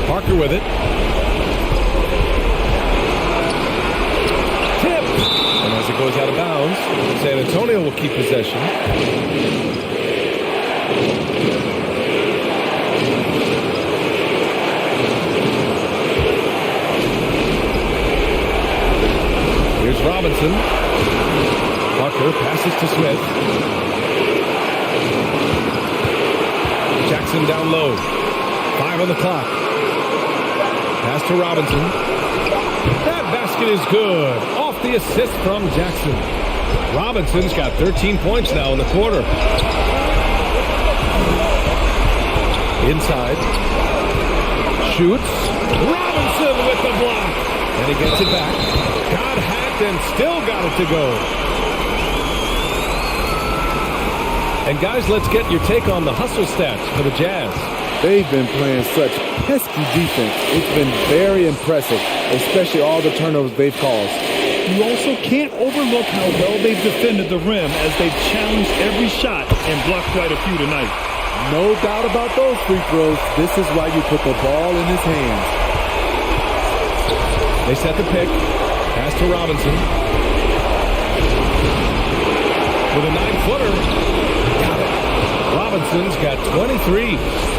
Parker with it. As it goes out of bounds, San Antonio will keep possession. Here's Robinson. Parker passes to Smith. Jackson down low. 5 on the clock. Pass to Robinson. That basket is good. Off the assist from Jackson. Robinson's got 13 points now in the quarter. Inside. Shoots. Robinson with the block. And he gets it back. Got hacked and still got it to go. And guys, let's get your take on the hustle stats for the Jazz. They've been playing such pesky defense. It's been very impressive, especially all the turnovers they've caused. You also can't overlook how well they've defended the rim as they've challenged every shot and blocked quite a few tonight. No doubt about those free throws. This is why you put the ball in his hands. They set the pick. Pass to Robinson. With a 9-footer. Got it. Robinson's got 23.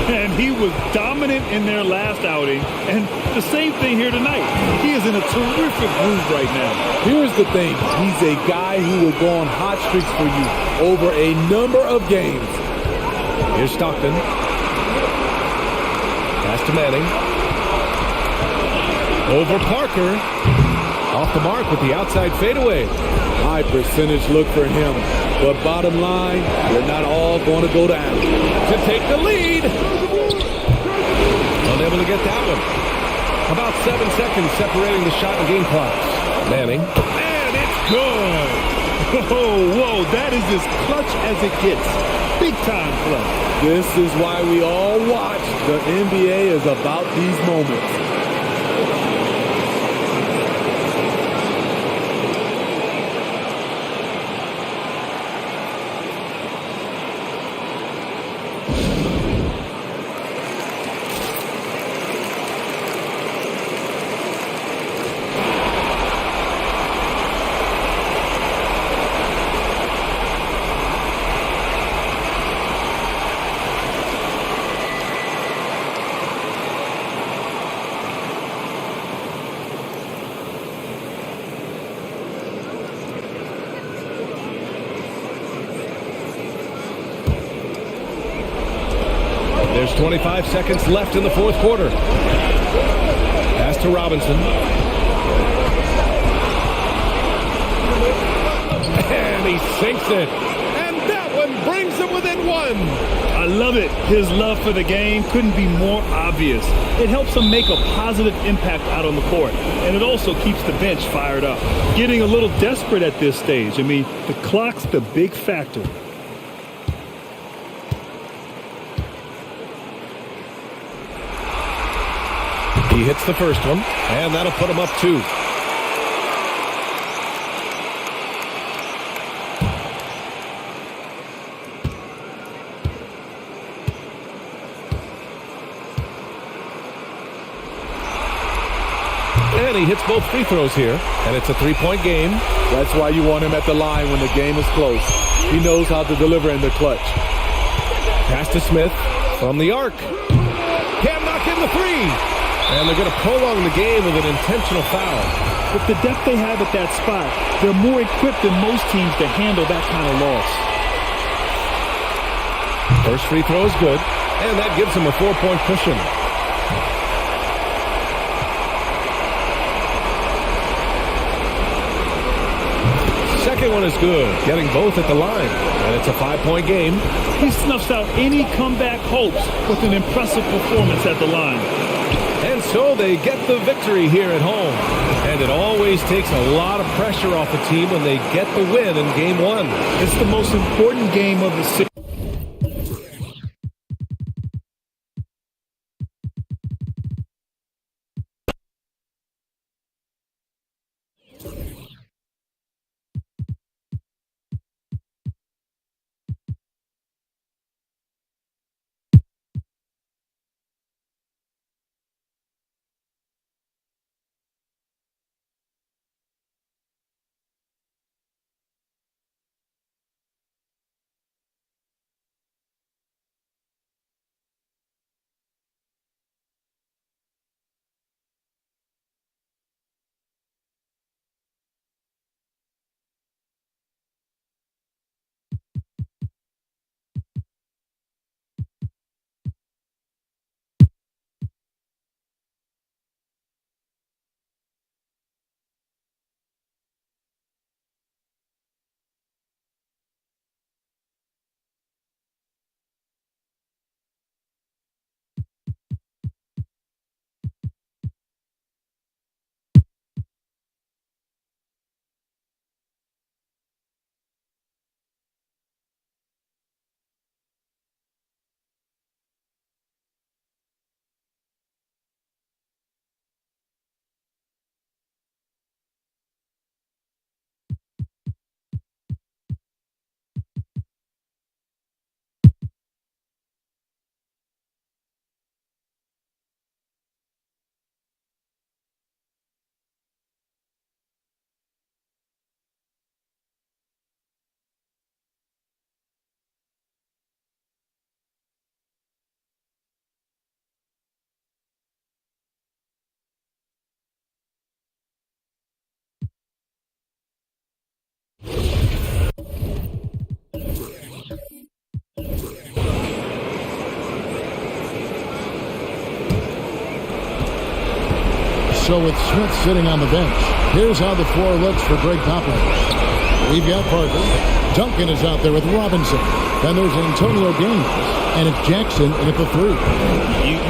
And he was dominant in their last outing. And the same thing here tonight. He is in a terrific groove right now. Here's the thing. He's a guy who will go on hot streaks for you over a number of games. Here's Stockton. Pass to Manning. Over Parker. Off the mark with the outside fadeaway. High percentage look for him. But bottom line, they're not all going to go down. To take the lead. Unable to get that one. About 7 seconds separating the shot and game clocks. Manning. And it's good. Whoa, that is as clutch as it gets. Big time clutch. This is why we all watch. The NBA is about these moments. There's 25 seconds left in the fourth quarter. Pass to Robinson. And he sinks it. And that one brings him within one. I love it. His love for the game couldn't be more obvious. It helps him make a positive impact out on the court. And it also keeps the bench fired up. Getting a little desperate at this stage. I mean, the clock's the big factor. He hits the first one, and that'll put him up 2. And he hits both free throws here, and it's a three-point game. That's why you want him at the line when the game is close. He knows how to deliver in the clutch. Pass to Smith from the arc. Can't knock in the three. And they're going to prolong the game with an intentional foul. With the depth they have at that spot, they're more equipped than most teams to handle that kind of loss. First free throw is good, and that gives them a 4-point cushion. Second one is good, getting both at the line, and it's a 5-point game. He snuffs out any comeback hopes with an impressive performance at the line. And so they get the victory here at home. And it always takes a lot of pressure off a team when they get the win in Game 1. It's the most important game of the season. So with Smith sitting on the bench, here's how the floor looks for Greg Popovich. We've got Parker. Duncan is out there with Robinson. Then there's Antonio Gaines. And it's Jackson in at the three.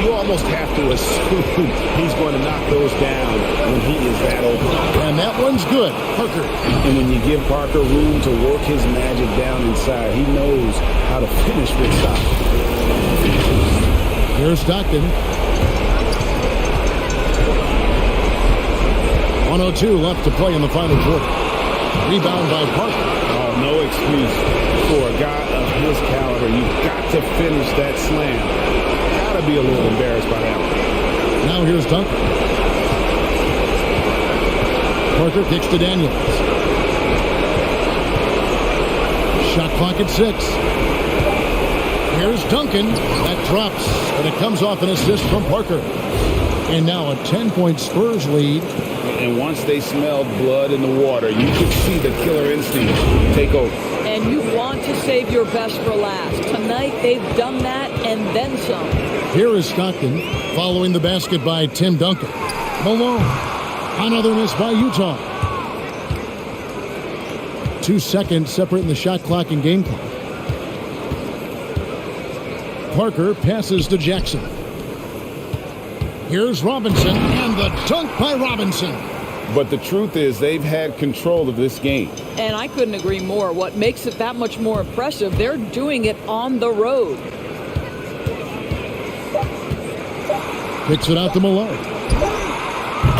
You almost have to assume he's going to knock those down when he is that open. And that one's good. Parker. And when you give Parker room to work his magic down inside, he knows how to finish with stop. Here's Stockton. 1:02 left to play in the final quarter. Rebound by Parker. Oh, no excuse for a guy of his caliber. You've got to finish that slam. Got to be a little embarrassed by that one. Now here's Duncan. Parker kicks to Daniels. Shot clock at 6. Here's Duncan. That drops, and it comes off an assist from Parker. And now a 10-point Spurs lead. And once they smelled blood in the water, you could see the killer instinct take over. And you want to save your best for last. Tonight, they've done that and then some. Here is Stockton following the basket by Tim Duncan. Malone. Another miss by Utah. 2 seconds separating the shot clock and game clock. Parker passes to Jackson. Here's Robinson, and the dunk by Robinson. But the truth is they've had control of this game. And I couldn't agree more. What makes it that much more impressive, they're doing it on the road. Kicks it out to Millard.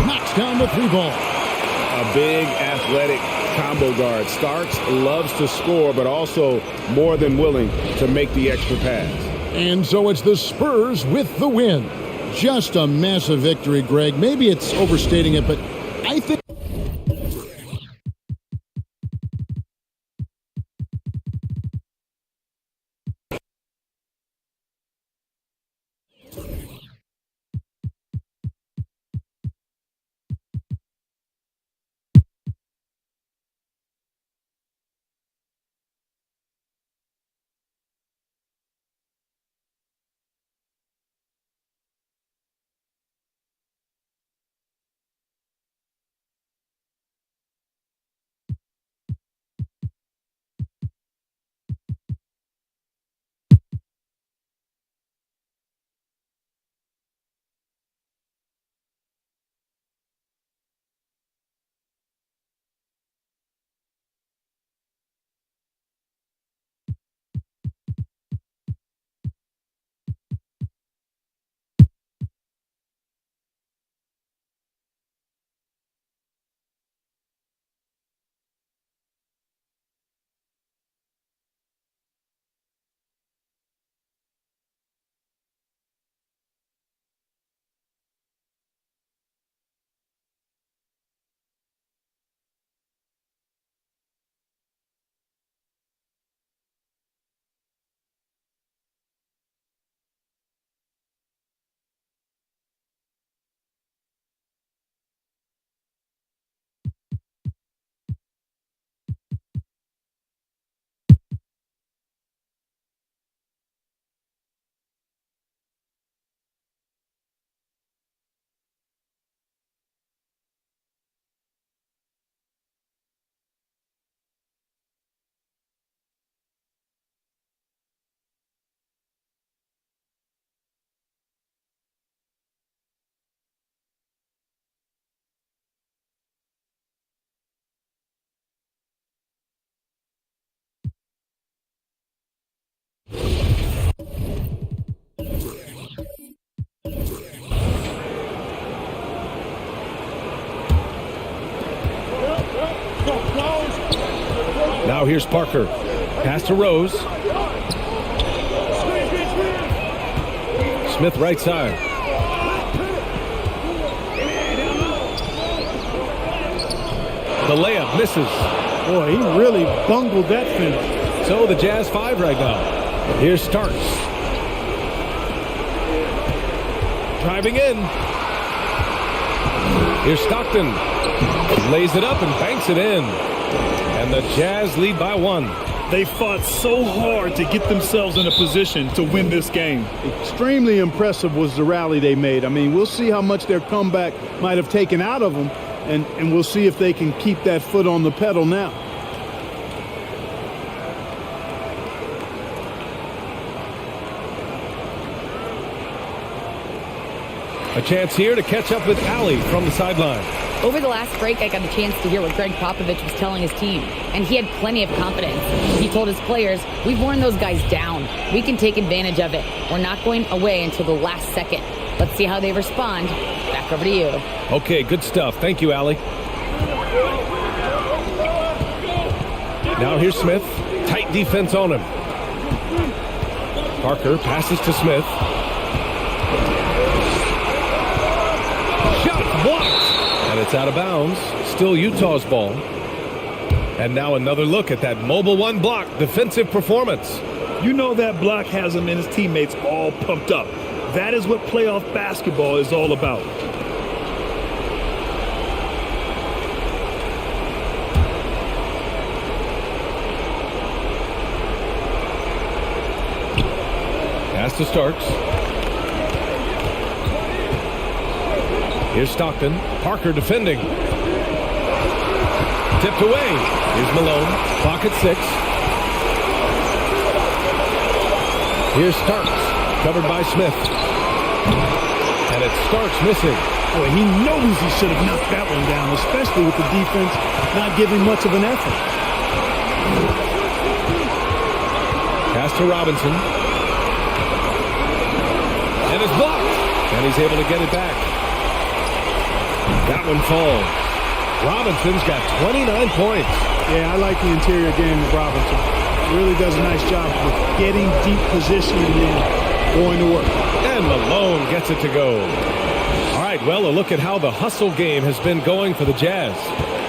Knocks down the 3 ball. A big athletic combo guard. Starks loves to score, but also more than willing to make the extra pass. And so it's the Spurs with the win. Just a massive victory, Greg. Maybe it's overstating it, but I think... Now here's Parker. Pass to Rose. Smith right side. The layup misses. Boy, he really bungled that finish. So the Jazz 5 right now. Here's Starks. Driving in. Here's Stockton. Lays it up and banks it in. And the Jazz lead by 1. They fought so hard to get themselves in a position to win this game. Extremely impressive was the rally they made. I mean, we'll see how much their comeback might have taken out of them, and we'll see if they can keep that foot on the pedal now. A chance here to catch up with Allie from the sideline. Over the last break, I got a chance to hear what Greg Popovich was telling his team, and he had plenty of confidence. He told his players, "We've worn those guys down. We can take advantage of it. We're not going away until the last second. Let's see how they respond." Back over to you. Okay, good stuff. Thank you, Allie. Now here's Smith. Tight defense on him. Parker passes to Smith. Shot blocked. And it's out of bounds. Still Utah's ball. And now another look at that mobile 1 block defensive performance. You know that block has him and his teammates all pumped up. That is what playoff basketball is all about. Pass to Starks. Here's Stockton. Parker defending. Tipped away. Here's Malone. Clock at 6. Here's Starks. Covered by Smith. And it's Starks missing. Boy, he knows he should have knocked that one down, especially with the defense not giving much of an effort. Pass to Robinson. And it's blocked. And he's able to get it back. That one falls. Robinson's got 29 points. Yeah, I like the interior game of Robinson. Really does a nice job of getting deep position and then going to work. And Malone gets it to go. All right, well, a look at how the hustle game has been going for the Jazz.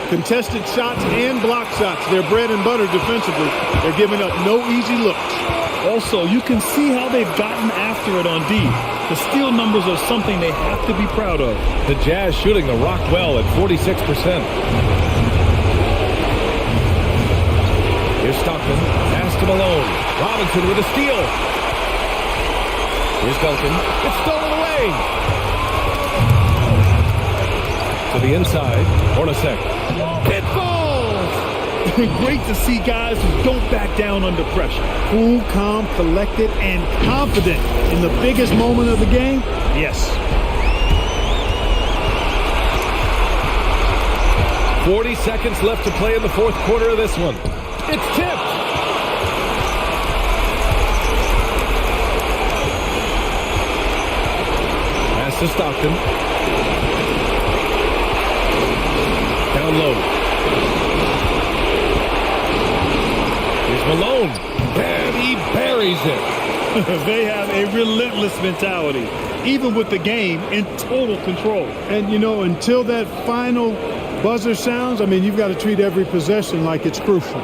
Contested shots and block shots. They're bread and butter defensively. They're giving up no easy looks. Also, you can see how they've gotten after it on D. The steal numbers are something they have to be proud of. The Jazz shooting the rock well at 46%. Here's Stockton. Pass to Malone. Robinson with a steal. Here's Duncan. It's stolen away. To the inside. Hornacek. It falls! Great to see guys who don't back down under pressure. Cool, calm, collected, and confident in the biggest moment of the game. Yes. 40 seconds left to play in the fourth quarter of this one. It's tipped. Pass to Stockton. Down low. Here's Malone. And he buries it. They have a relentless mentality, even with the game in total control. And, you know, until that final buzzer sounds, I mean, you've got to treat every possession like it's crucial.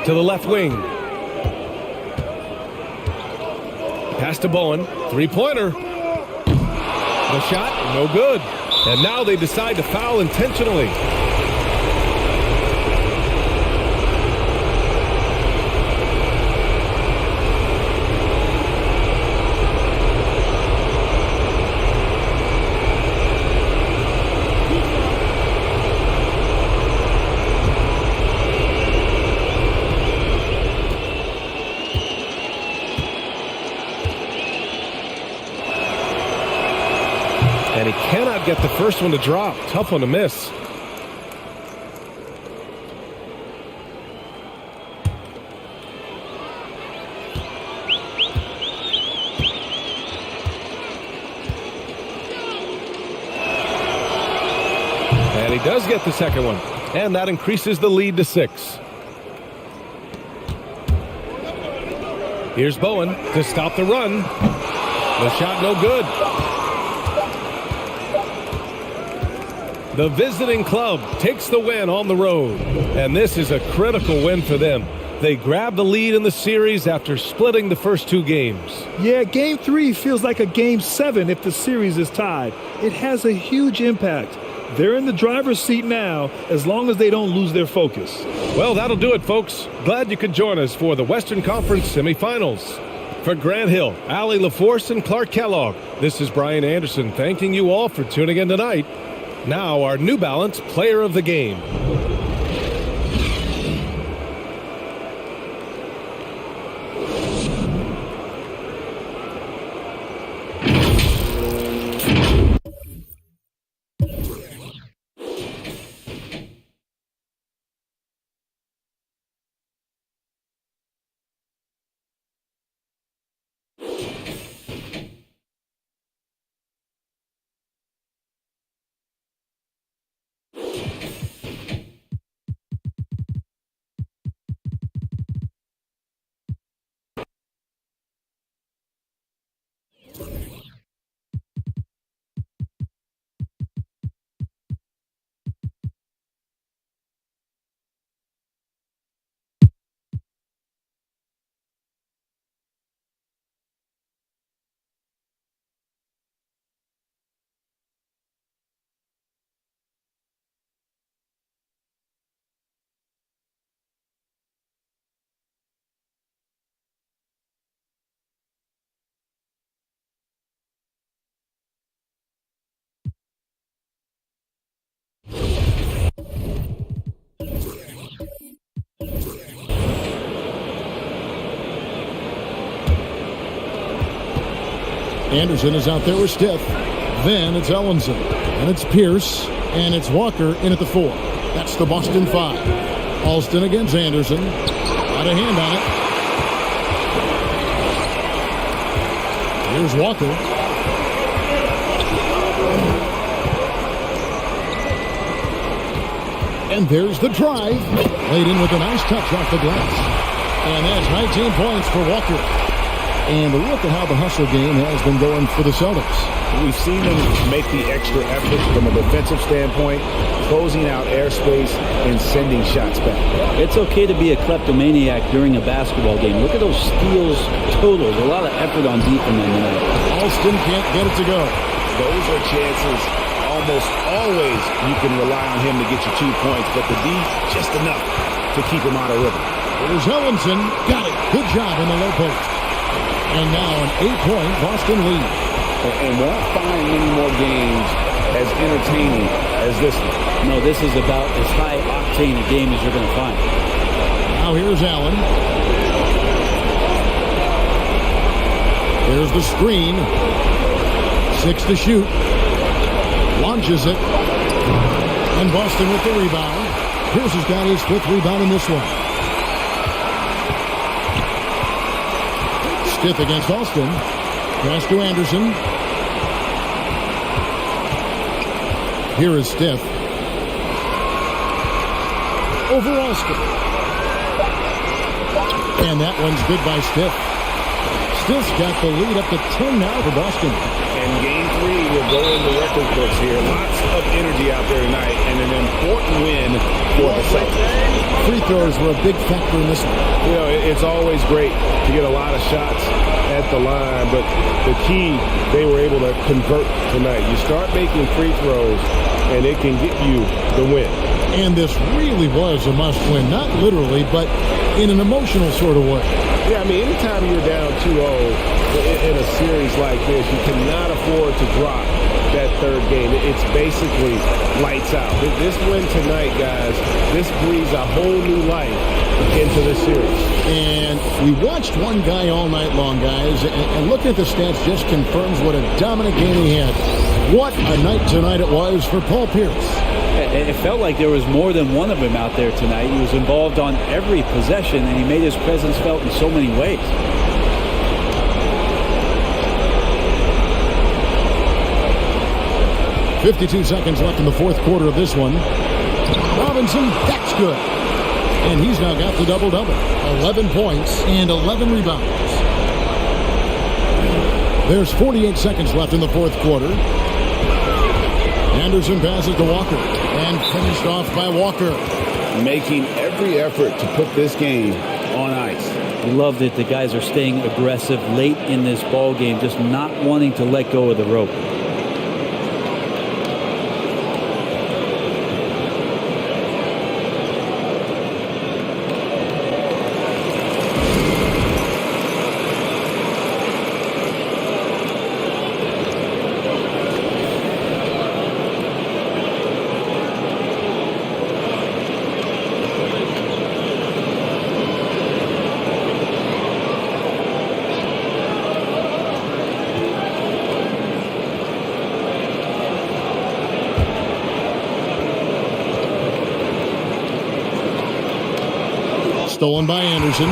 To the left wing. Pass to Bowen. Three-pointer. The shot, no good. And now they decide to foul intentionally. And he cannot get the first one to drop. Tough one to miss. And he does get the second one. And that increases the lead to 6. Here's Bowen to stop the run. The shot no good. The visiting club takes the win on the road. And this is a critical win for them. They grab the lead in the series after splitting the first 2 games. Yeah, Game 3 feels like a Game 7 if the series is tied. It has a huge impact. They're in the driver's seat now as long as they don't lose their focus. Well, that'll do it, folks. Glad you could join us for the Western Conference semifinals. For Grant Hill, Allie LaForce, and Clark Kellogg, this is Brian Anderson thanking you all for tuning in tonight. Now our New Balance Player of the Game. Anderson is out there with Stiff. Then it's Ellenson. And it's Pierce. And it's Walker in at the 4. That's the Boston 5. Alston against Anderson. Got a hand on it. Here's Walker. And there's the drive. Laid in with a nice touch off the glass. And that's 19 points for Walker. And look at how the hustle game has been going for the Celtics. We've seen them make the extra effort from a defensive standpoint, closing out airspace and sending shots back. It's okay to be a kleptomaniac during a basketball game. Look at those steals totals. A lot of effort on deep in them tonight. Alston can't get it to go. Those are chances. Almost always you can rely on him to get you 2 points, but the D, just enough to keep him out of rhythm. There's Ellenson. Got it. Good job in the low post. And now an 8-point Boston lead. And won't find many more games as entertaining as this one. No, this is about as high octane a game as you're going to find. Now here's Allen. There's the screen. 6 to shoot. Launches it. And Boston with the rebound. Pierce has got his 5th rebound in this one. Stiff against Alston. Pass to Anderson. Here is Stiff. Over Alston. And that one's good by Stiff. Stiff's got the lead up to 10 now for Boston. And game 3 will go in the record books here. Lots of energy out there tonight and an important win for the Celtics. Free throws were a big factor in this one. You know, it's always great to get a lot of shots at the line, but the key, they were able to convert tonight. You start making free throws, and it can get you the win. And this really was a must-win, not literally, but in an emotional sort of way. Yeah, I mean, anytime you're down 2-0 in a series like this, you cannot afford to drop that third game. It's basically lights out. This win tonight, guys, this breathes a whole new life into the series. And we watched one guy all night long, guys, and looking at the stats just confirms what a dominant game he had. What a night tonight it was for Paul Pierce. It felt like there was more than one of him out there tonight. He was involved on every possession, and he made his presence felt in so many ways. .52 seconds left in the 4th quarter of this one. Robinson, that's good. And he's now got the double-double. 11 points and 11 rebounds. There's 48 seconds left in the 4th quarter. Anderson passes to Walker. And finished off by Walker. Making every effort to put this game on ice. I love that the guys are staying aggressive late in this ball game, just not wanting to let go of the rope. Stolen by Anderson.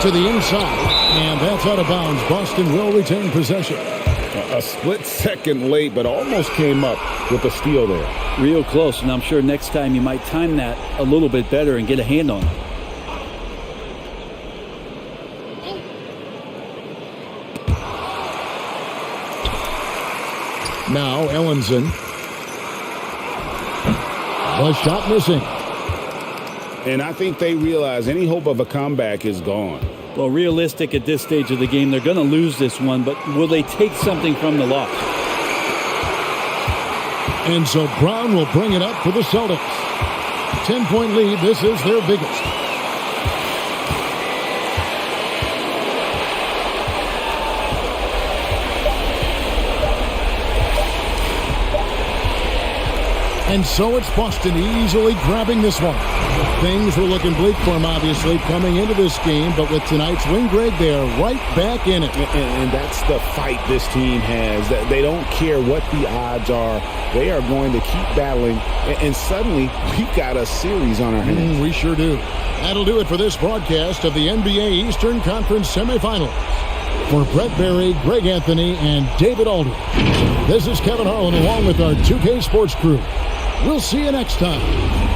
To the inside, and that's out of bounds. Boston will retain possession. A split second late, but almost came up with a steal there. Real close, and I'm sure next time you might time that a little bit better and get a hand on it. Now Ellenson. The shot missing. And I think they realize any hope of a comeback is gone. Well, realistic at this stage of the game, they're going to lose this one, but will they take something from the loss? And so Brown will bring it up for the Celtics. 10-point lead. This is their biggest. And so it's Boston easily grabbing this one. Things were looking bleak for him, obviously, coming into this game. But with tonight's win, Greg, they are right back in it. And that's the fight this team has. They don't care what the odds are. They are going to keep battling. And suddenly, we've got a series on our hands. We sure do. That'll do it for this broadcast of the NBA Eastern Conference semifinals. For Brett Berry, Greg Anthony, and David Aldridge, this is Kevin Harlan along with our 2K Sports crew. We'll see you next time.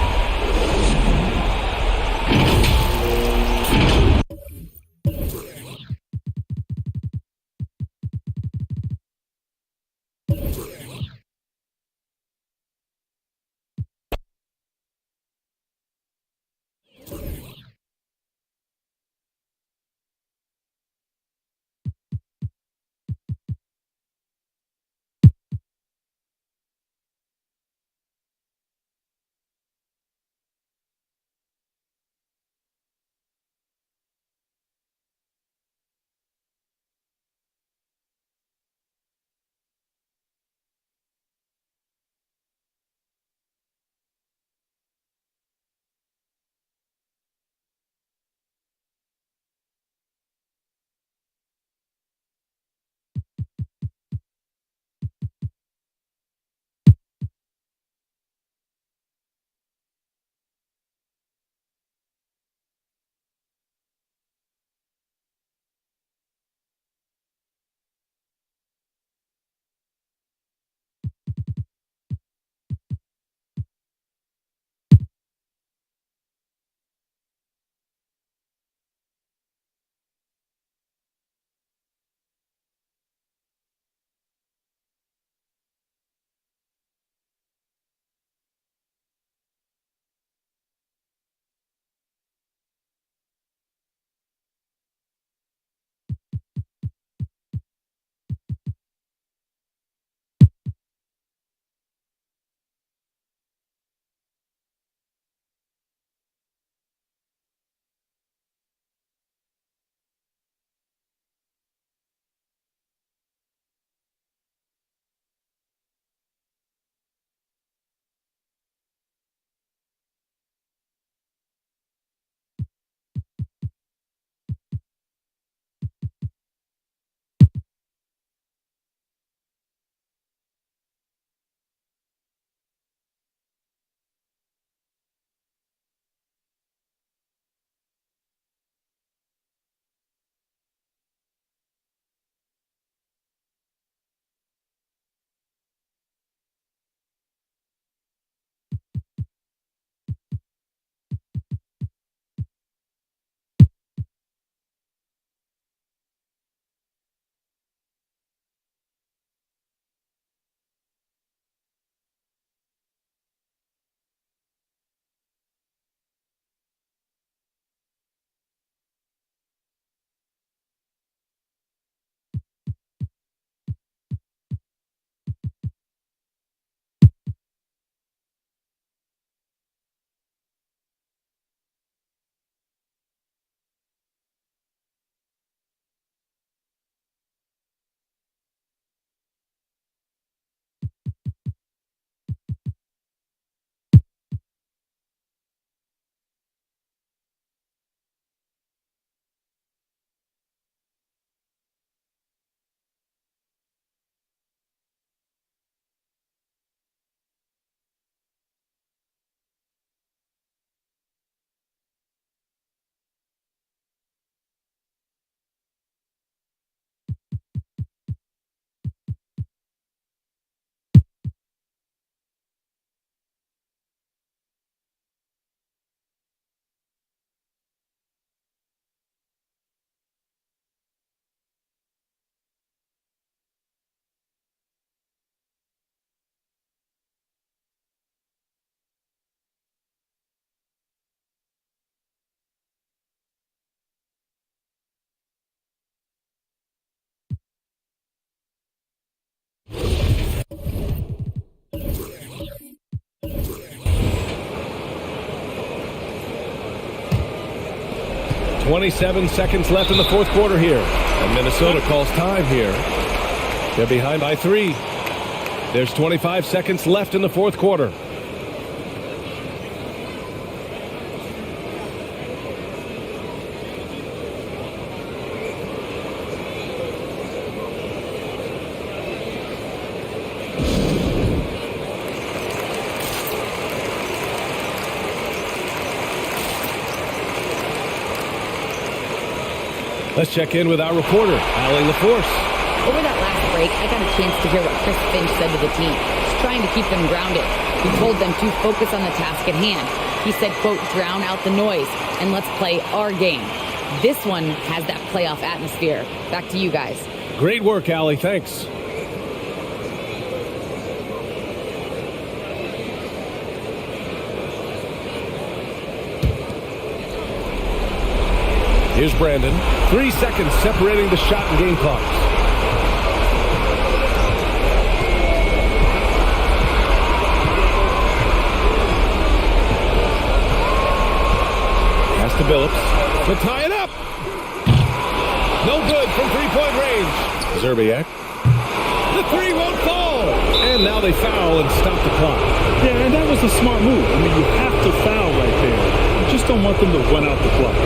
.27 seconds left in the fourth quarter here. And Minnesota calls time here. They're behind by 3. There's 25 seconds left in the fourth quarter. Let's check in with our reporter, Allie LaForce. Over that last break, I got a chance to hear what Chris Finch said to the team. He's trying to keep them grounded. He told them to focus on the task at hand. He said, quote, drown out the noise and let's play our game. This one has that playoff atmosphere. Back to you guys. Great work, Allie. Thanks. Here's Brandon. 3 seconds separating the shot and game clocks. Pass to Billups to tie it up. No good from three-point range. Zerbiak. The three won't fall. And now they foul and stop the clock. Yeah, and that was a smart move. I mean, you have to foul right there. You just don't want them to run out the clock.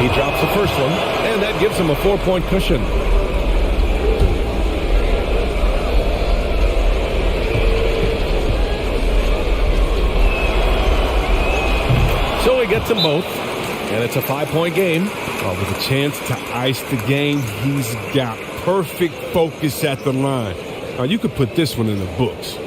He drops the first one, and that gives him a 4-point cushion. So he gets them both, and it's a 5-point game. Oh, with a chance to ice the game, he's got perfect focus at the line. Now, you could put this one in the books.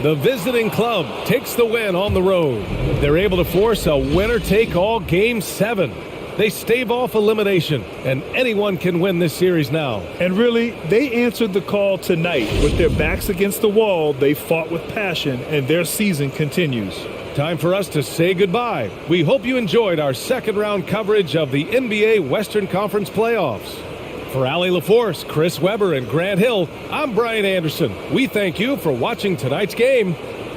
The visiting club takes the win on the road. They're able to force a winner-take-all Game 7. They stave off elimination, and anyone can win this series now. And really, they answered the call tonight. With their backs against the wall, they fought with passion, and their season continues. Time for us to say goodbye. We hope you enjoyed our second-round coverage of the NBA Western Conference playoffs. For Allie LaForce, Chris Webber, and Grant Hill, I'm Brian Anderson. We thank you for watching tonight's game.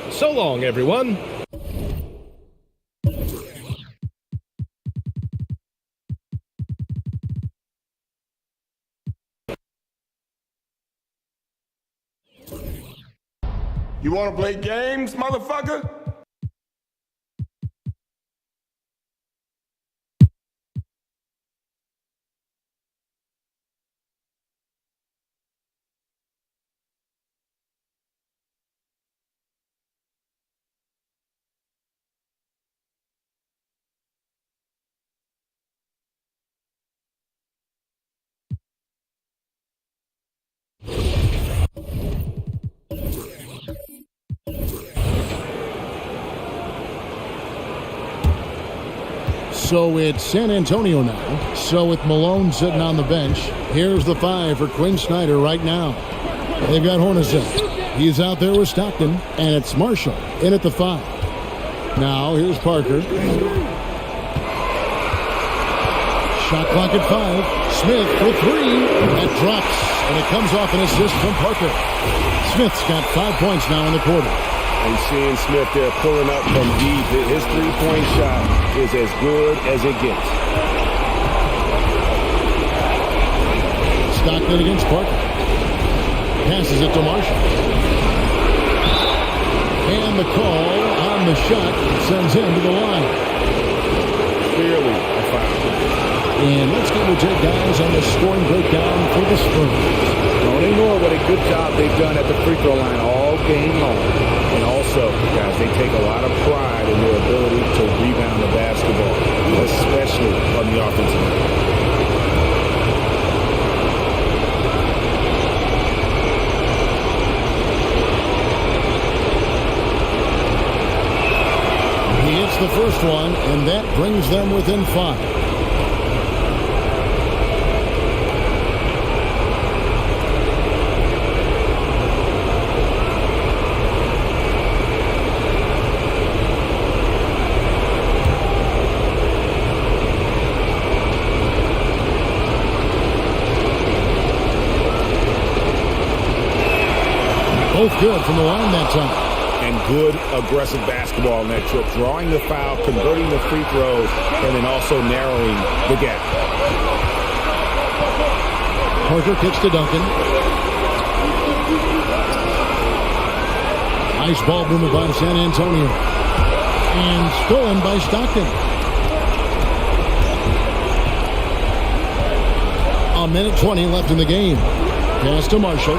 So long, everyone. You want to play games, motherfucker? So it's San Antonio now. So with Malone sitting on the bench, here's the 5 for Quinn Snyder right now. They've got Hornacek. He's out there with Stockton, and it's Marshall in at the 5. Now here's Parker. Shot clock at 5. Smith for 3. That drops, and it comes off an assist from Parker. Smith's got 5 points now in the quarter. And seeing Smith there pulling up from deep, his three-point shot is as good as it gets. Stockton against Parker. Passes it to Marshall. And the call on the shot sends him to the line. Clearly a foul. And let's go to take guys on the scoring breakdown for the Spurs. Don't ignore what a good job they've done at the free throw line all game long. And also, guys, they take a lot of pride in their ability to rebound the basketball, especially on the offensive end. He hits the first one, and that brings them within 5. Both good from the line that time. And good aggressive basketball on that trip. Drawing the foul, converting the free throws, and then also narrowing the gap. Parker kicks to Duncan. Nice ball movement by San Antonio. And stolen by Stockton. A minute 20 left in the game. Pass to Marshall.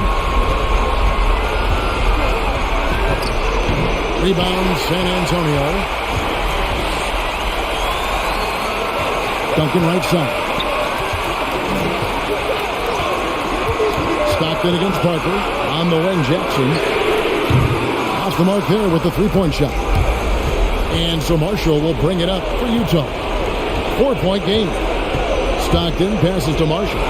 Rebound, San Antonio. Duncan right side. Stockton against Parker. On the wing, Jackson. Off the mark there with the three-point shot. And so Marshall will bring it up for Utah. 4-point game. Stockton passes to Marshall.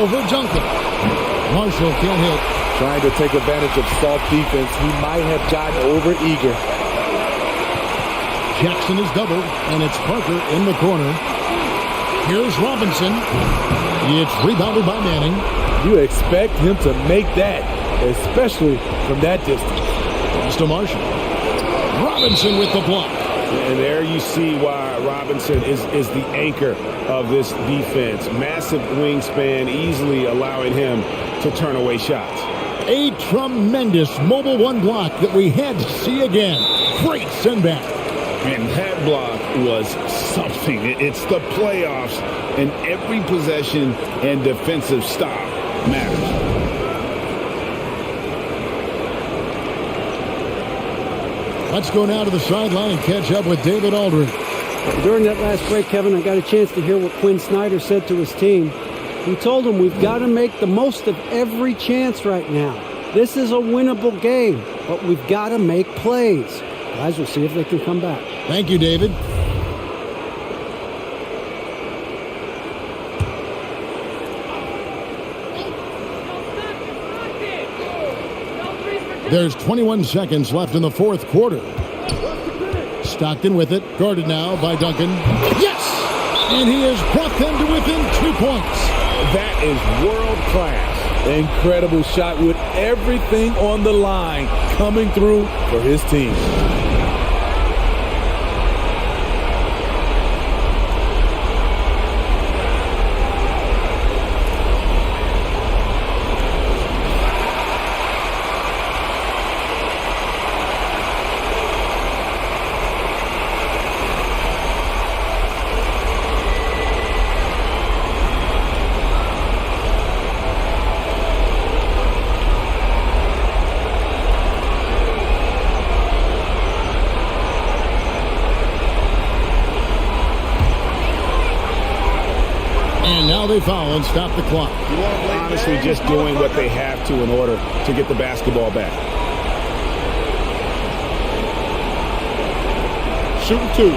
Over Duncan. Marshall can't hit. Trying to take advantage of soft defense. He might have gotten over-eager. Jackson is doubled, and it's Parker in the corner. Here's Robinson. It's rebounded by Manning. You expect him to make that, especially from that distance. Pass to Marshall. Robinson with the block. And there you see why Robinson is the anchor of this defense. Massive wingspan, easily allowing him to turn away shots. A tremendous mobile one block that we had to see again. Great send back. And that block was something. It's the playoffs, and every possession and defensive stop matters. Let's go now to the sideline and catch up with David Aldridge. During that last break, Kevin, I got a chance to hear what Quinn Snyder said to his team. He told them we've got to make the most of every chance right now. This is a winnable game, but we've got to make plays. Guys, we'll see if they can come back. Thank you, David. There's 21 seconds left in the fourth quarter. Stockton with it, guarded now by Duncan. Yes! And he has brought them to within 2 points. That is world class. Incredible shot with everything on the line coming through for his team. They foul and stop the clock. Honestly, just doing what they have to in order to get the basketball back. Shooting two.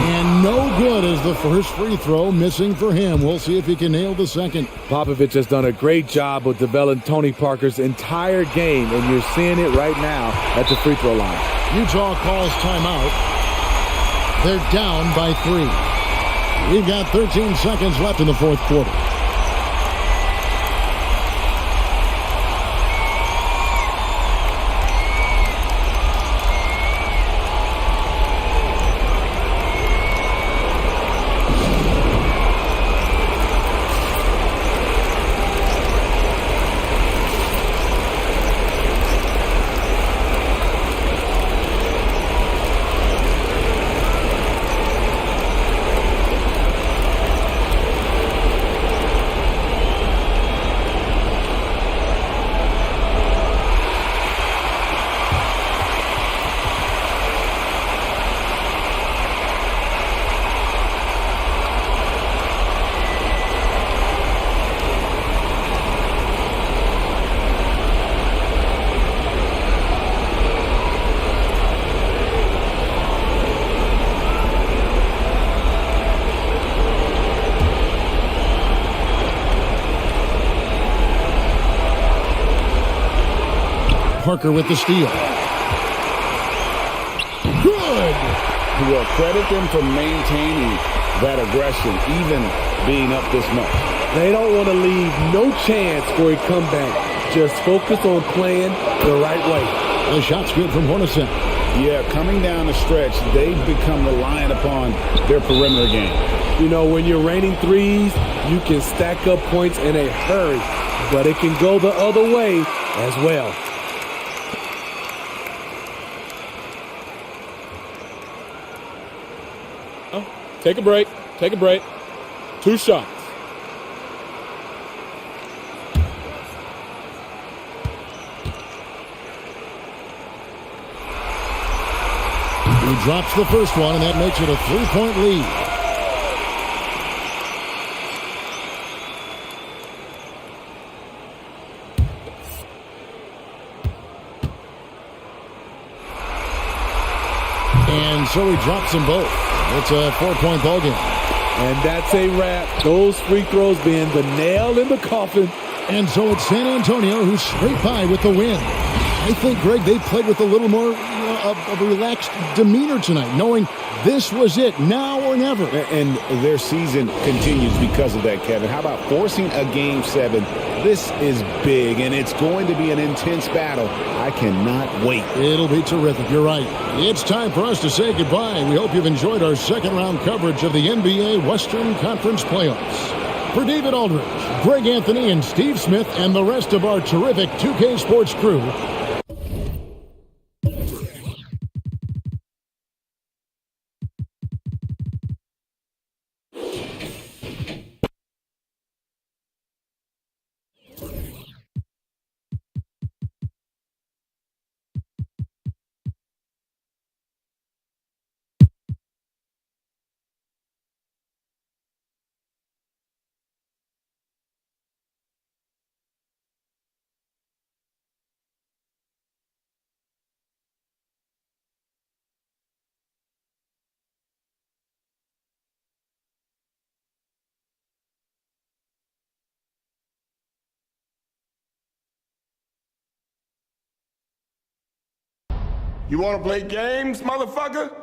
And no good as the first free throw missing for him. We'll see if he can nail the second. Popovich has done a great job of developing Tony Parker's entire game, and you're seeing it right now at the free throw line. Utah calls timeout. They're down by 3. We've got 13 seconds left in the fourth quarter. Parker with the steal. Well, credit them for maintaining that aggression, even being up this much. They don't want to leave no chance for a comeback. Just focus on playing the right way. The shot's good from Hornacek. Yeah, coming down the stretch, they've become reliant upon their perimeter game. You know, when you're raining threes, you can stack up points in a hurry, but it can go the other way as well. Oh, take a break. Take a break. 2 shots. He drops the first one, and that makes it a 3-point lead. And so he drops them both. It's a 4-point ball game. And that's a wrap. Those free throws being the nail in the coffin. And so it's San Antonio who scraped by with the win. I think, Greg, they played with a little more of a relaxed demeanor tonight, knowing this was it, now or never. And their season continues because of that, Kevin. How about forcing a Game 7? This is big, and it's going to be an intense battle. I cannot wait. It'll be terrific. You're right. It's time for us to say goodbye. We hope you've enjoyed our second-round coverage of the NBA Western Conference Playoffs. For David Aldridge, Greg Anthony, and Steve Smith, and the rest of our terrific 2K Sports crew, You want to play games, motherfucker?